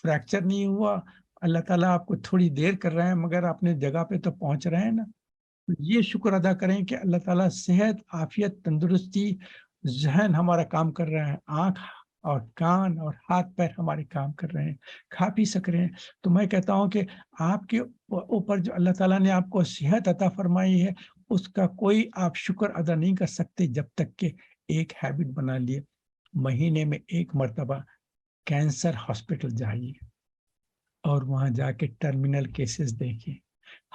S1: فریکچر نہیں ہوا. اللہ تعالیٰ آپ کو تھوڑی دیر کر رہے ہیں مگر اپنے جگہ پہ تو پہنچ رہے ہیں نا. یہ شکر ادا کریں کہ اللہ تعالیٰ صحت، عافیت، تندرستی، ذہن ہمارا کام کر رہے ہیں، آنکھ اور کان اور ہاتھ پیر ہمارے کام کر رہے ہیں، کھا پی سک رہے ہیں. تو میں کہتا ہوں کہ آپ کے اوپر جو اللہ تعالیٰ نے آپ کو صحت عطا فرمائی ہے، اس کا کوئی آپ شکر ادا نہیں کر سکتے جب تک کہ ایک ہیبٹ بنا لیے، مہینے میں ایک مرتبہ کینسر ہاسپٹل جائیے اور وہاں جا کے ٹرمینل کیسز دیکھیں.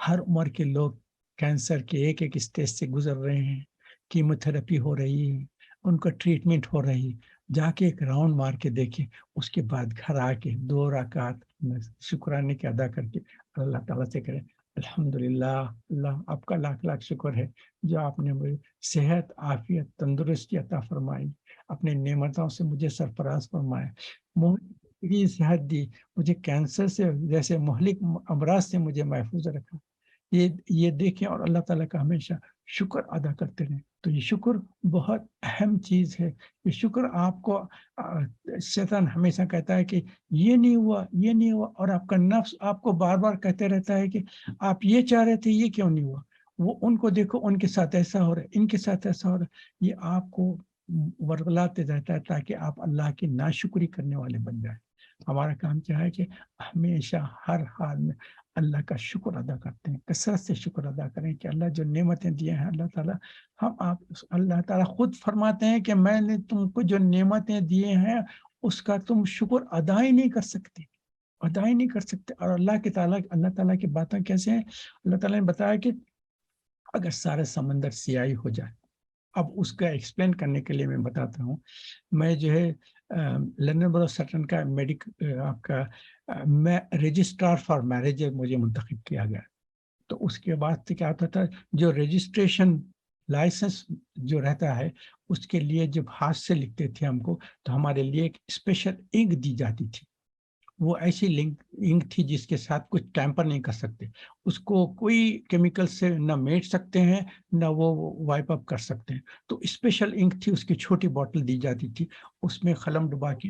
S1: ہر عمر کے لوگ کینسر کے ایک ایک اسٹیج سے گزر رہے ہیں، کیموتھراپی ہو رہی ہے، ان کا ٹریٹمنٹ ہو رہی. جا کے ایک راؤنڈ مار کے دیکھیں، اس کے بعد گھر آ کے 2 رکعت شکرانے کے ادا کر کے اللہ تعالیٰ سے کریں الحمدللہ، اللہ آپ کا لاکھ لاکھ شکر ہے جو آپ نے مجھے صحت، عافیت، تندرستی عطا فرمائی، اپنے نعمتوں سے مجھے سرفراز فرمایا، مجھے صحت دی، مجھے کینسر سے جیسے مہلک امراض سے مجھے محفوظ رکھا. یہ دیکھیں اور اللہ تعالیٰ کا ہمیشہ شکر ادا کرتے رہیں. تو یہ شکر بہت اہم چیز ہے. یہ شکر آپ کو شیطان ہمیشہ کہتا ہے کہ یہ نہیں ہوا، یہ نہیں ہوا، اور آپ کا نفس آپ کو بار بار کہتے رہتا ہے کہ آپ یہ چاہ رہے تھے، یہ کیوں نہیں ہوا. وہ ان کو دیکھو، ان کے ساتھ ایسا ہو رہا ہے، ان کے ساتھ ایسا ہو رہا ہے. یہ آپ کو ورغلاتے رہتا ہے تاکہ آپ اللہ کی ناشکری کرنے والے بن جائیں. ہمارا کام کیا ہے کہ ہمیشہ ہر حال میں اللہ کا شکر ادا کرتے ہیں، کثرت سے شکر ادا کریں کہ اللہ جو نعمتیں دیے ہیں اللہ تعالیٰ، اللہ تعالیٰ خود فرماتے ہیں کہ میں نے تم کو جو نعمتیں دیے ہیں اس کا تم شکر ادا ہی نہیں کر سکتے، ادا ہی نہیں کر سکتے. اور اللہ تعالیٰ کی باتیں کیسے ہیں؟ اللہ تعالیٰ نے بتایا کہ اگر سارے سمندر سیاہی ہو جائے. اب اس کا ایکسپلین کرنے کے لیے میں بتاتا ہوں. میں جو ہے لندن برو سٹن کا آپ کا میں رجسٹرار فار میرج مجھے منتخب کیا گیا. تو اس کے بعد سے کیا ہوتا تھا، جو رجسٹریشن لائسنس جو رہتا ہے اس کے لیے جب ہاتھ سے لکھتے تھے ہم کو، تو ہمارے لیے ایک اسپیشل انک دی جاتی تھی. وہ ایسی انک تھی جس کے ساتھ کچھ ٹیمپر نہیں کر سکتے، اس کو کوئی کیمیکل سے نہ میٹ سکتے ہیں نہ وہ وائپ اپ کر سکتے ہیں. تو اسپیشل انک تھی، اس کی چھوٹی بوتل دی جاتی تھی، اس میں قلم ڈبا کے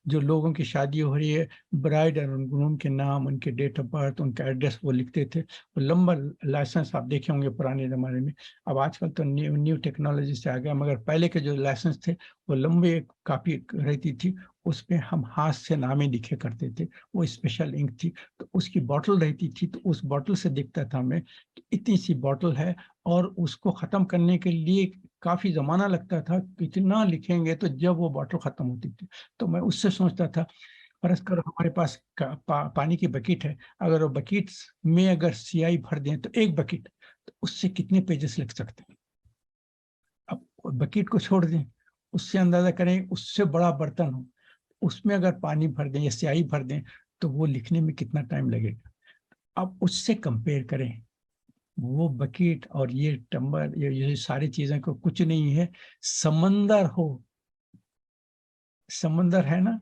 S1: جو لوگوں کی شادی ہو رہی ہے، برائڈ اور گروم کے نام، ان کے ڈیٹ آف برتھ، ان کا ایڈریس وہ لکھتے تھے. وہ لمبا لائسنس آپ دیکھے ہوں گے پرانے زمانے میں. اب آج کل تو نیو ٹیکنالوجی سے آ گیا، مگر پہلے کے جو لائسنس تھے وہ لمبے کاپی رہتی تھی، اس میں ہم ہاتھ سے نامیں لکھے کرتے تھے. وہ اسپیشل انک تھی. تو اس کی بوتل رہتی تھی، تو اس بوتل سے دکھتا تھا ہمیں کہ اتنی سی بوتل ہے، اور اس کو ختم کرنے کے لیے کافی زمانہ لگتا تھا. کتنا لکھیں گے؟ تو جب وہ بوتل ختم ہوتی تھی تو میں اس سے سوچتا تھا، فرض کرو ہمارے پاس پانی کی بکیٹ ہے، اگر وہ بکیٹ میں اگر سیاہی بھر دیں تو ایک بکیٹ، تو اس سے کتنے پیجز لکھ سکتے ہیں. اب بکیٹ کو چھوڑ دیں، اس سے اندازہ کریں اس سے بڑا برتن ہو، اس میں اگر پانی بھر دیں یا سیاہی بھر دیں تو وہ لکھنے میں کتنا ٹائم لگے گا. اب اس سے کمپیئر کریں، وہ بکیٹ اور یہ ٹمبر، یہ ساری چیزیں کو کچھ نہیں ہے. سمندر ہو، سمندر ہے نا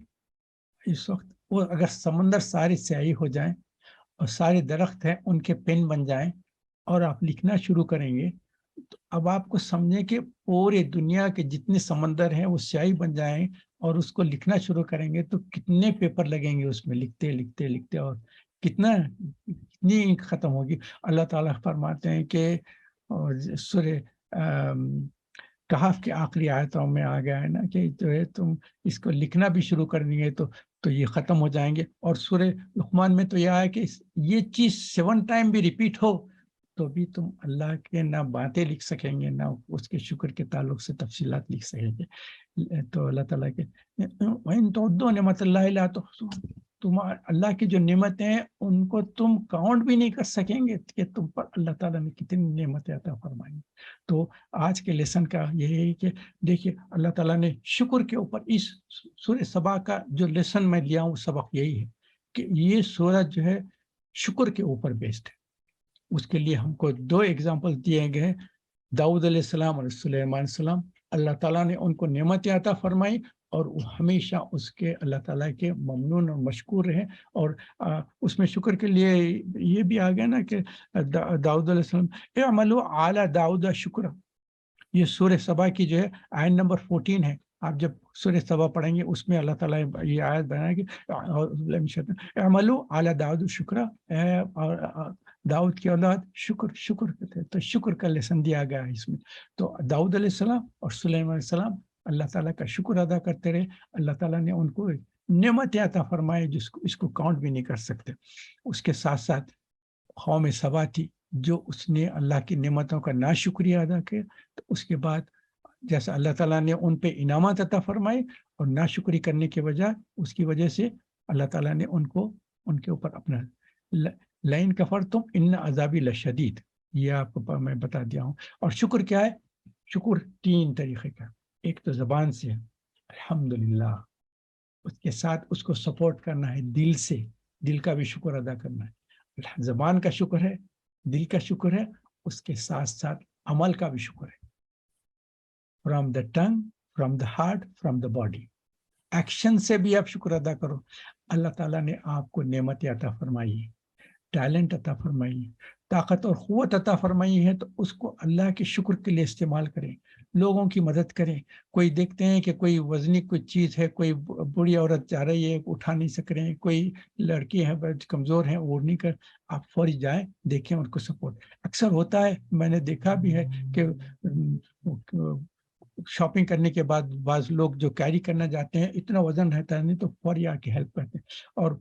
S1: اس وقت، وہ اگر سمندر ساری سیاہی ہو جائیں اور سارے درخت ہیں ان کے پین بن جائیں اور آپ لکھنا شروع کریں گے، تو اب آپ کو سمجھیں کہ پورے دنیا کے جتنے سمندر ہیں وہ سیاہی بن جائیں اور اس کو لکھنا شروع کریں گے تو کتنے پیپر لگیں گے اس میں لکھتے لکھتے لکھتے، اور کتنی انک ختم ہوگی. اللہ تعالیٰ فرماتے ہیں کہ سورہ کہف کے آخری آیتوں میں آ گیا ہے نا کہ جو ہے تم اس کو لکھنا بھی شروع کر دیں گے تو یہ ختم ہو جائیں گے. اور سورہ لقمان میں تو یہ آیا کہ یہ چیز 7 ٹائم بھی ریپیٹ ہو تو بھی تم اللہ کے نہ باتیں لکھ سکیں گے، نہ اس کے شکر کے تعلق سے تفصیلات لکھ سکیں گے. تو اللہ تعالیٰ کے وَإِن تُعُدُّوا نِعْمَتَ اللَّهِ لَا تُحْصُوهَا، تم اللہ کی جو نعمتیں ہیں ان کو تم کاؤنٹ بھی نہیں کر سکیں گے کہ تم پر اللہ تعالیٰ نے کتنی نعمتیں عطا فرمائی. تو آج کے لیسن کا یہ ہے کہ دیکھیے اللہ تعالیٰ نے شکر کے اوپر اس سورہ سبا کا جو لیسن میں لیا ہوں سبق یہی ہے کہ یہ سورج جو ہے شکر کے اوپر بیسڈ ہے. اس کے لیے ہم کو 2 ایگزامپل دیے گئے ہیں، داؤد علیہ السلام اور سلیمان علیہ السلام. اللہ تعالیٰ نے ان کو نعمتیں عطا فرمائی اور وہ ہمیشہ اس کے اللہ تعالیٰ کے ممنون اور مشکور رہے. اور اس میں شکر کے لیے یہ بھی آ گیا نا کہ داؤد علیہ السلام اعملوا آل داؤد شکر. یہ سورہ سبا کی جو ہے آیت نمبر 14 ہے. آپ جب سورہ سبا پڑھیں گے اس میں اللہ تعالیٰ یہ آیت بنائے کہ اعملوا آل داؤد شکر، اور داؤد کی اولاد شکر کرتے. تو شکر کا لیسن دیا گیا ہے اس میں. تو داؤد علیہ السلام اور سلیمان علیہ السلام اللہ تعالیٰ کا شکر ادا کرتے رہے. اللہ تعالیٰ نے ان کو نعمت عطا فرمائے جس کو اس کو کاؤنٹ بھی نہیں کر سکتے. اس کے ساتھ ساتھ قوم سبا تھی جو اس نے اللہ کی نعمتوں کا ناشکریہ ادا کیا. تو اس کے بعد جیسا اللہ تعالیٰ نے ان پہ انعامات عطا فرمائے اور ناشکری کرنے کے اس کی وجہ سے اللہ تعالیٰ نے ان کے اوپر اپنا لئن کفرتم ان عذابی لشدید، یہ آپ کو میں بتا دیا ہوں. اور شکر کیا ہے؟ شکر 3 طریقے کا. ایک تو زبان سے الحمدللہ، اس کے ساتھ اس کو سپورٹ کرنا ہے دل سے، دل کا بھی شکر ادا کرنا ہے. زبان کا شکر ہے، دل کا شکر ہے، اس کے ساتھ ساتھ عمل کا بھی شکر ہے. From the tongue, from the heart, from the body, action سے بھی آپ شکر ادا کرو. اللہ تعالیٰ نے آپ کو نعمت عطا فرمائی، ٹیلنٹ عطا فرمائی، طاقت اور قوت عطا فرمائی ہے تو اس کو اللہ کے شکر کے لیے استعمال کریں، لوگوں کی مدد کریں. کوئی دیکھتے ہیں کہ کوئی وزنی کوئی چیز ہے، کوئی بوڑھی عورت جا رہی ہے اٹھا نہیں سک رہے ہیں، کوئی لڑکی ہے کمزور ہیں وہ نہیں کر، آپ فوری جائیں دیکھیں ان کو سپورٹ. اکثر ہوتا ہے، میں نے دیکھا بھی ہے کہ شاپنگ کرنے کے بعد بعض لوگ جو کیری کرنا جاتے ہیں اتنا وزن رہتا ہے نہیں تو فوری آ کے ہیلپ کرتے ہیں. اور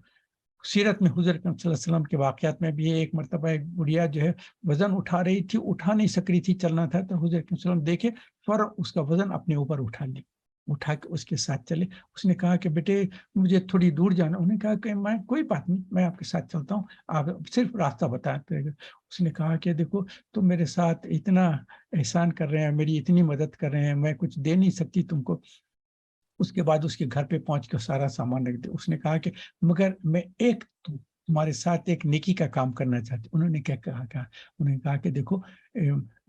S1: سیرت میں حضور اکرم صلی اللہ علیہ وسلم کے واقعات میں بھی ایک مرتبہ ایک بڑھیا جو ہے وزن اٹھا رہی تھی، اٹھا نہیں سک رہی تھی، چلنا تھا، تو حضور اکرم صلی اللہ علیہ وسلم دیکھے فوراً اس کا وزن اپنے اوپر اٹھا کے اس کے ساتھ چلے. اس نے کہا کہ بیٹے مجھے تھوڑی دور جانا. انہوں نے کہا کہ میں کوئی بات نہیں، میں آپ کے ساتھ چلتا ہوں، آپ صرف راستہ بتاتے. اس نے کہا کہ دیکھو تم میرے ساتھ اتنا احسان کر رہے ہیں، میری اتنی مدد کر رہے ہیں، میں کچھ دے نہیں سکتی تم کو. اس کے بعد اس کے گھر پہ پہنچ کے سارا سامان رکھ دیا. اس نے کہا کہ مگر میں ایک تمہارے ساتھ ایک نیکی کا کام کرنا چاہتی. انہوں نے کیا کہا؟ انہوں نے کہا کہ دیکھو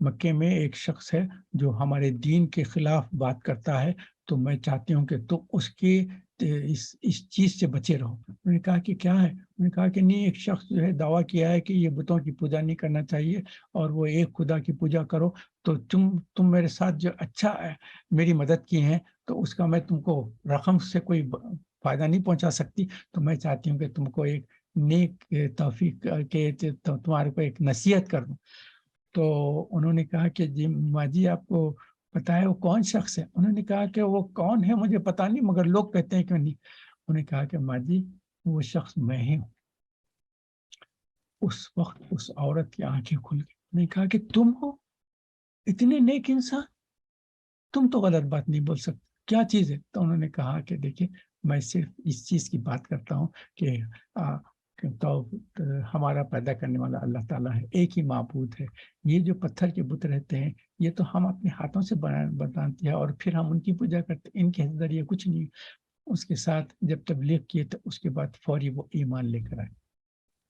S1: مکے میں ایک شخص ہے جو ہمارے دین کے خلاف بات کرتا ہے، تو میں چاہتی ہوں کہ تم اس کے اس چیز سے بچے رہو. انہوں نے کہا کہ کیا ہے؟ انہوں نے کہا کہ نہیں، ایک شخص جو ہے دعویٰ کیا ہے کہ یہ بتوں کی پوجا نہیں کرنا چاہیے اور وہ ایک خدا کی پوجا کرو. تو تم میرے ساتھ جو اچھا ہے میری مدد کی ہیں، تو اس کا میں تم کو رقم سے کوئی فائدہ نہیں پہنچا سکتی، تو میں چاہتی ہوں کہ تم کو ایک نیک توفیق کے تمہارے کو ایک نصیحت کر دوں. تو انہوں نے کہا کہ جی ماں جی آپ کو پتا ہے وہ کون شخص ہے؟ انہوں نے کہا کہ وہ کون ہے مجھے پتا نہیں، مگر لوگ کہتے ہیں کہ نہیں. انہوں نے کہا کہ ماں جی وہ شخص میں ہی ہوں. اس وقت اس عورت کی آنکھیں کھل گئی. انہوں نے کہا کہ تم ہو اتنے نیک انسان، تم تو غلط بات نہیں بول سکتے، کیا چیز ہے؟ تو انہوں نے کہا کہ دیکھیں میں صرف اس چیز کی بات کرتا ہوں کہ تو ہمارا پیدا کرنے والا اللہ تعالیٰ ہے، ایک ہی معبود ہے. یہ جو پتھر کے بت رہتے ہیں یہ تو ہم اپنے ہاتھوں سے بناتے ہیں اور پھر ہم ان کی پوجا کرتے ہیں، ان کے ذریعے کچھ نہیں. اس کے ساتھ جب تبلیغ کیے تو اس کے بعد فوری وہ ایمان لے کر آئے.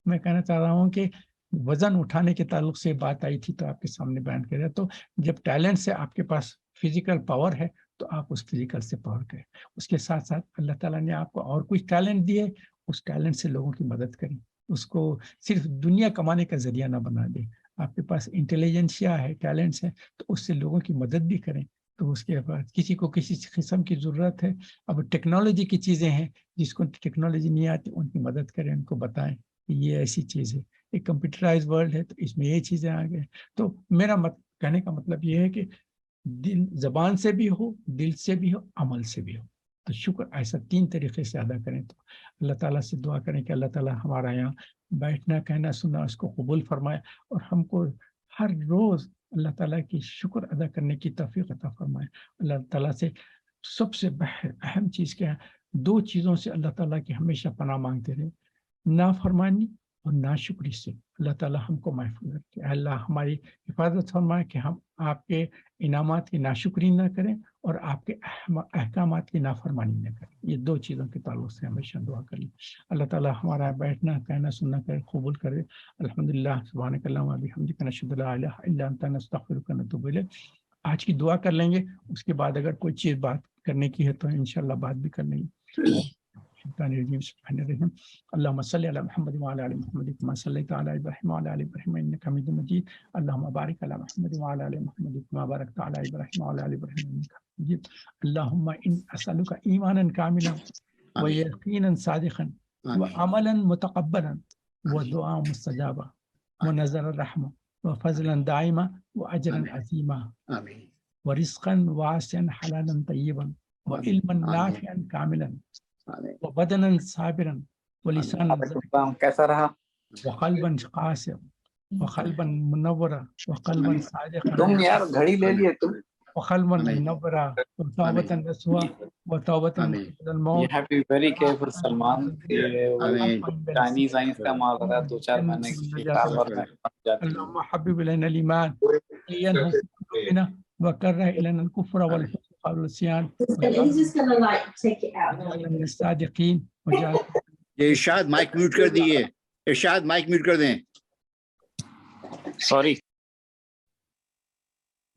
S1: میں کہنا چاہ رہا ہوں کہ وزن اٹھانے کے تعلق سے بات آئی تھی تو آپ کے سامنے بیان کر رہا. تو جب ٹیلنٹ سے آپ کے پاس فزیکل پاور ہے تو آپ اس فزیکل سے پاور کریں. اس کے ساتھ ساتھ اللہ تعالیٰ نے آپ کو اور کچھ ٹیلنٹ دیے، اس ٹیلنٹ سے لوگوں کی مدد کریں. اس کو صرف دنیا کمانے کا ذریعہ نہ بنا دیں. آپ کے پاس انٹیلیجنسیا ہے، ٹیلنٹس ہے، تو اس سے لوگوں کی مدد بھی کریں. تو اس کے بعد کسی کو کسی قسم کی ضرورت ہے، اب ٹیکنالوجی کی چیزیں ہیں، جس کو ٹیکنالوجی نہیں آتی ان کی مدد کریں، ان کو بتائیں کہ یہ ایسی چیز ہے. ایک کمپیوٹرائز ورلڈ ہے تو اس میں یہ چیزیں آ گئے. تو میرا کہنے کا مطلب یہ ہے کہ دل زبان سے بھی ہو، دل سے بھی ہو، عمل سے بھی ہو. تو شکر ایسا 3 طریقے سے ادا کریں. تو اللہ تعالیٰ سے دعا کریں کہ اللہ تعالیٰ ہمارا یہاں بیٹھنا کہنا سننا اس کو قبول فرمائے اور ہم کو ہر روز اللہ تعالیٰ کی شکر ادا کرنے کی توفیق عطا فرمائے. اللہ تعالیٰ سے سب سے اہم چیز کیا ہے؟ 2 چیزوں سے اللہ تعالیٰ کی ہمیشہ پناہ مانگتے رہے، نافرمانی اور ناشکری سے. اللہ تعالیٰ ہم کو محفوظ رکھے. اللہ ہماری حفاظت فرمائے کہ ہم آپ کے انعامات کی ناشکری نہ کریں اور آپ کے احکامات کی نافرمانی نہ کریں. یہ 2 چیزوں کے تعلق سے ہمیشہ دعا کریں. اللہ تعالیٰ ہمارا بیٹھنا کہنا سننا کرے قبول کرے. الحمدللہ سبحانک اللہم و بحمدک نشہد لا الہ الا انت نستغفرک و نتوب الیک. آج کی دعا کر لیں گے، اس کے بعد اگر کوئی چیز بات کرنے کی ہے تو انشاءاللہ بات بھی کر لیں گے. الشیطان الرجیم بسم اللہ الرحمن الرحیم اللهم صل على محمد وعلى ال محمد كما صليت على ابراهيم وعلى ال ابراهيم انك حميد مجيد. اللهم بارك على محمد وعلى ال محمد كما باركت على ابراهيم وعلى ال ابراهيم انك حميد مجيد. اللهم ان اسالك ايمانا كاملا ويقينا صادقا وعملا متقبلا ودعاء مستجابا ونظر الرحمه وفضلا دائما واجرا عظيما ورزقا واسعا حلالا طيبا وعلما نافعا كاملا وبدنا صابرا ولسانا ذاكرا
S2: کیسا رہا
S1: وقلبا قاسيا وقلبا منورا وقلبا صادقا
S2: تم یار گھڑی لے لیے تم
S1: وقلبا منورا وتوبة نصوحا وتوبة قبل الموت.
S2: You have to be very careful Salman. Chinese آئیں استعمال ہو رہا ہے 2-4 مہینے کی سال بھر میں بن جاتی ہے.
S1: اللهم حبب الينا الايمان وزينه في قلوبنا وكره الينا الكفر والفسوق والعصيان وجعلنا من الصادقين وجعلنا.
S3: ارشاد مائک میوٹ کر دیے، ارشاد مائک میوٹ کر دیں.
S2: سوری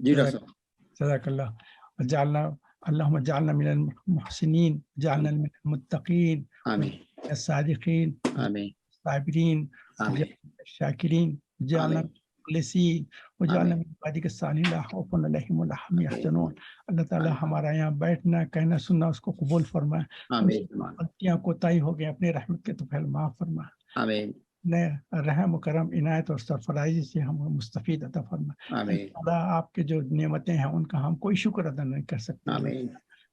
S3: جی ڈاکٹر صاحب.
S1: جزاک اللہ. وجعلنا اللهم اجعلنا من المحسنين وجعلنا من المتقين
S3: آمين
S1: الصادقين
S3: آمين
S1: الصابرين
S3: آمين
S1: الشاكرين وجعلنا مخلصین وجعلنا من عبادک الصالحین لا خوف علیہم ولا هم یحزنون. اللہ تعالی ہمارا یہاں بیٹھنا کہنا سننا اس کو قبول فرمائے. غلطیاں کوتاہی ہو گئے اپنی رحمت کے طفیل معاف فرمائے.
S3: آمین.
S1: رحم و کرم عنایت اور سرفرازی سے ہم مستفید عطا فرمائے. اللہ آپ کے جو نعمتیں ہیں ان کا ہم کوئی شکر ادا نہیں کر سکتے.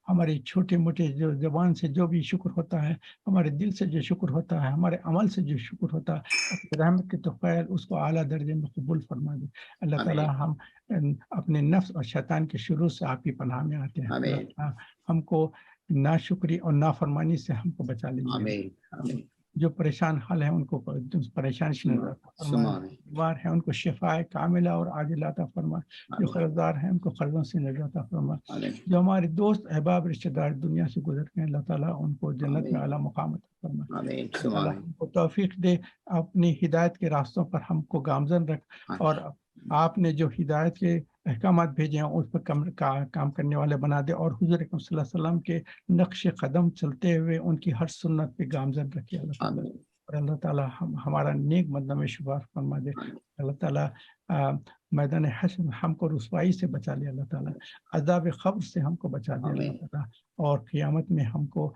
S1: ہماری چھوٹے موٹے جو زبان سے جو بھی شکر ہوتا ہے، ہمارے دل سے جو شکر ہوتا ہے، ہمارے عمل سے جو شکر ہوتا ہے، رحمت کے طفیل اس کو اعلیٰ درجے میں قبول فرما دے. اللہ تعالیٰ ہم اپنے نفس اور شیطان کے شروع سے آپ کی پناہ میں آتے ہیں. اللہ تعالیٰ ہم کو ناشکری اور نافرمانی سے ہم کو بچا لیجیے. جو پریشان حال ہیں ان کو پریشان سے نجات فرمائے. بیمار ہیں ان کو شفا کاملہ اور عاجلہ عطا فرمائے. جو قرضدار ہیں ان کو قرضوں سے نجات عطا فرمائے. جو ہمارے دوست احباب رشتہ دار دنیا سے گزر گئے اللہ تعالیٰ ان کو جنت میں اعلیٰ مقام عطا فرمائے. اللہ تعالیٰ ہم کو توفیق دے اپنی ہدایت کے راستوں پر ہم کو گامزن رکھ، اور آپ نے جو ہدایت کے احکامات بھیجے ہیں اس پر کام کرنے والے بنا دے، اور حضور اکرم صلی اللہ علیہ وسلم کے نقش قدم چلتے ہوئے ان کی ہر سنت پہ گامزن رکھے اللہ تعالیٰ. اور اللہ تعالیٰ ہمارا نیک مقدم میں شمار فرما دے. اللہ تعالیٰ میدان حشر میں ہم کو رسوائی سے بچا لے. اللہ تعالیٰ عذاب قبر سے ہم کو بچا دے اللہ تعالیٰ. اور قیامت میں ہم کو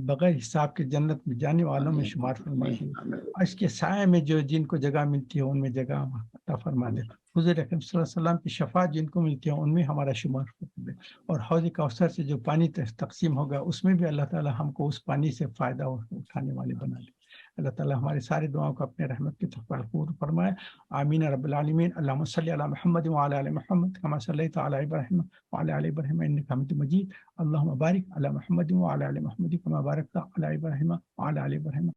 S1: بغیر حساب کے جنت میں جانے والوں میں شمار فرما دے. اس کے سائے میں جو جن کو جگہ ملتی ہے ان میں جگہ عطا فرما دے. حضور اکرم صلی اللہ علیہ وسلم کی شفاعت جن کو ملتی ہے ان میں ہمارا شمار فرما دے. اور حوض کوثر سے جو پانی تقسیم ہوگا اس میں بھی اللہ تعالیٰ ہم کو اس پانی سے فائدہ اٹھانے والے بنا لے. اللہ تعالیٰ ہماری ساری دعاؤں کو اپنے رحمت کی طرف پور فرمائے. آمین رب العالمین. اللہم صلی علی محمد وعلی آل محمد کما صلیت علی ابراہیم وعلی آل ابراہیم انک حمید مجید. اللہم بارک علی محمد وعلی آل محمد کما بارکت علی ابراہیم وعلی آل ابراہیم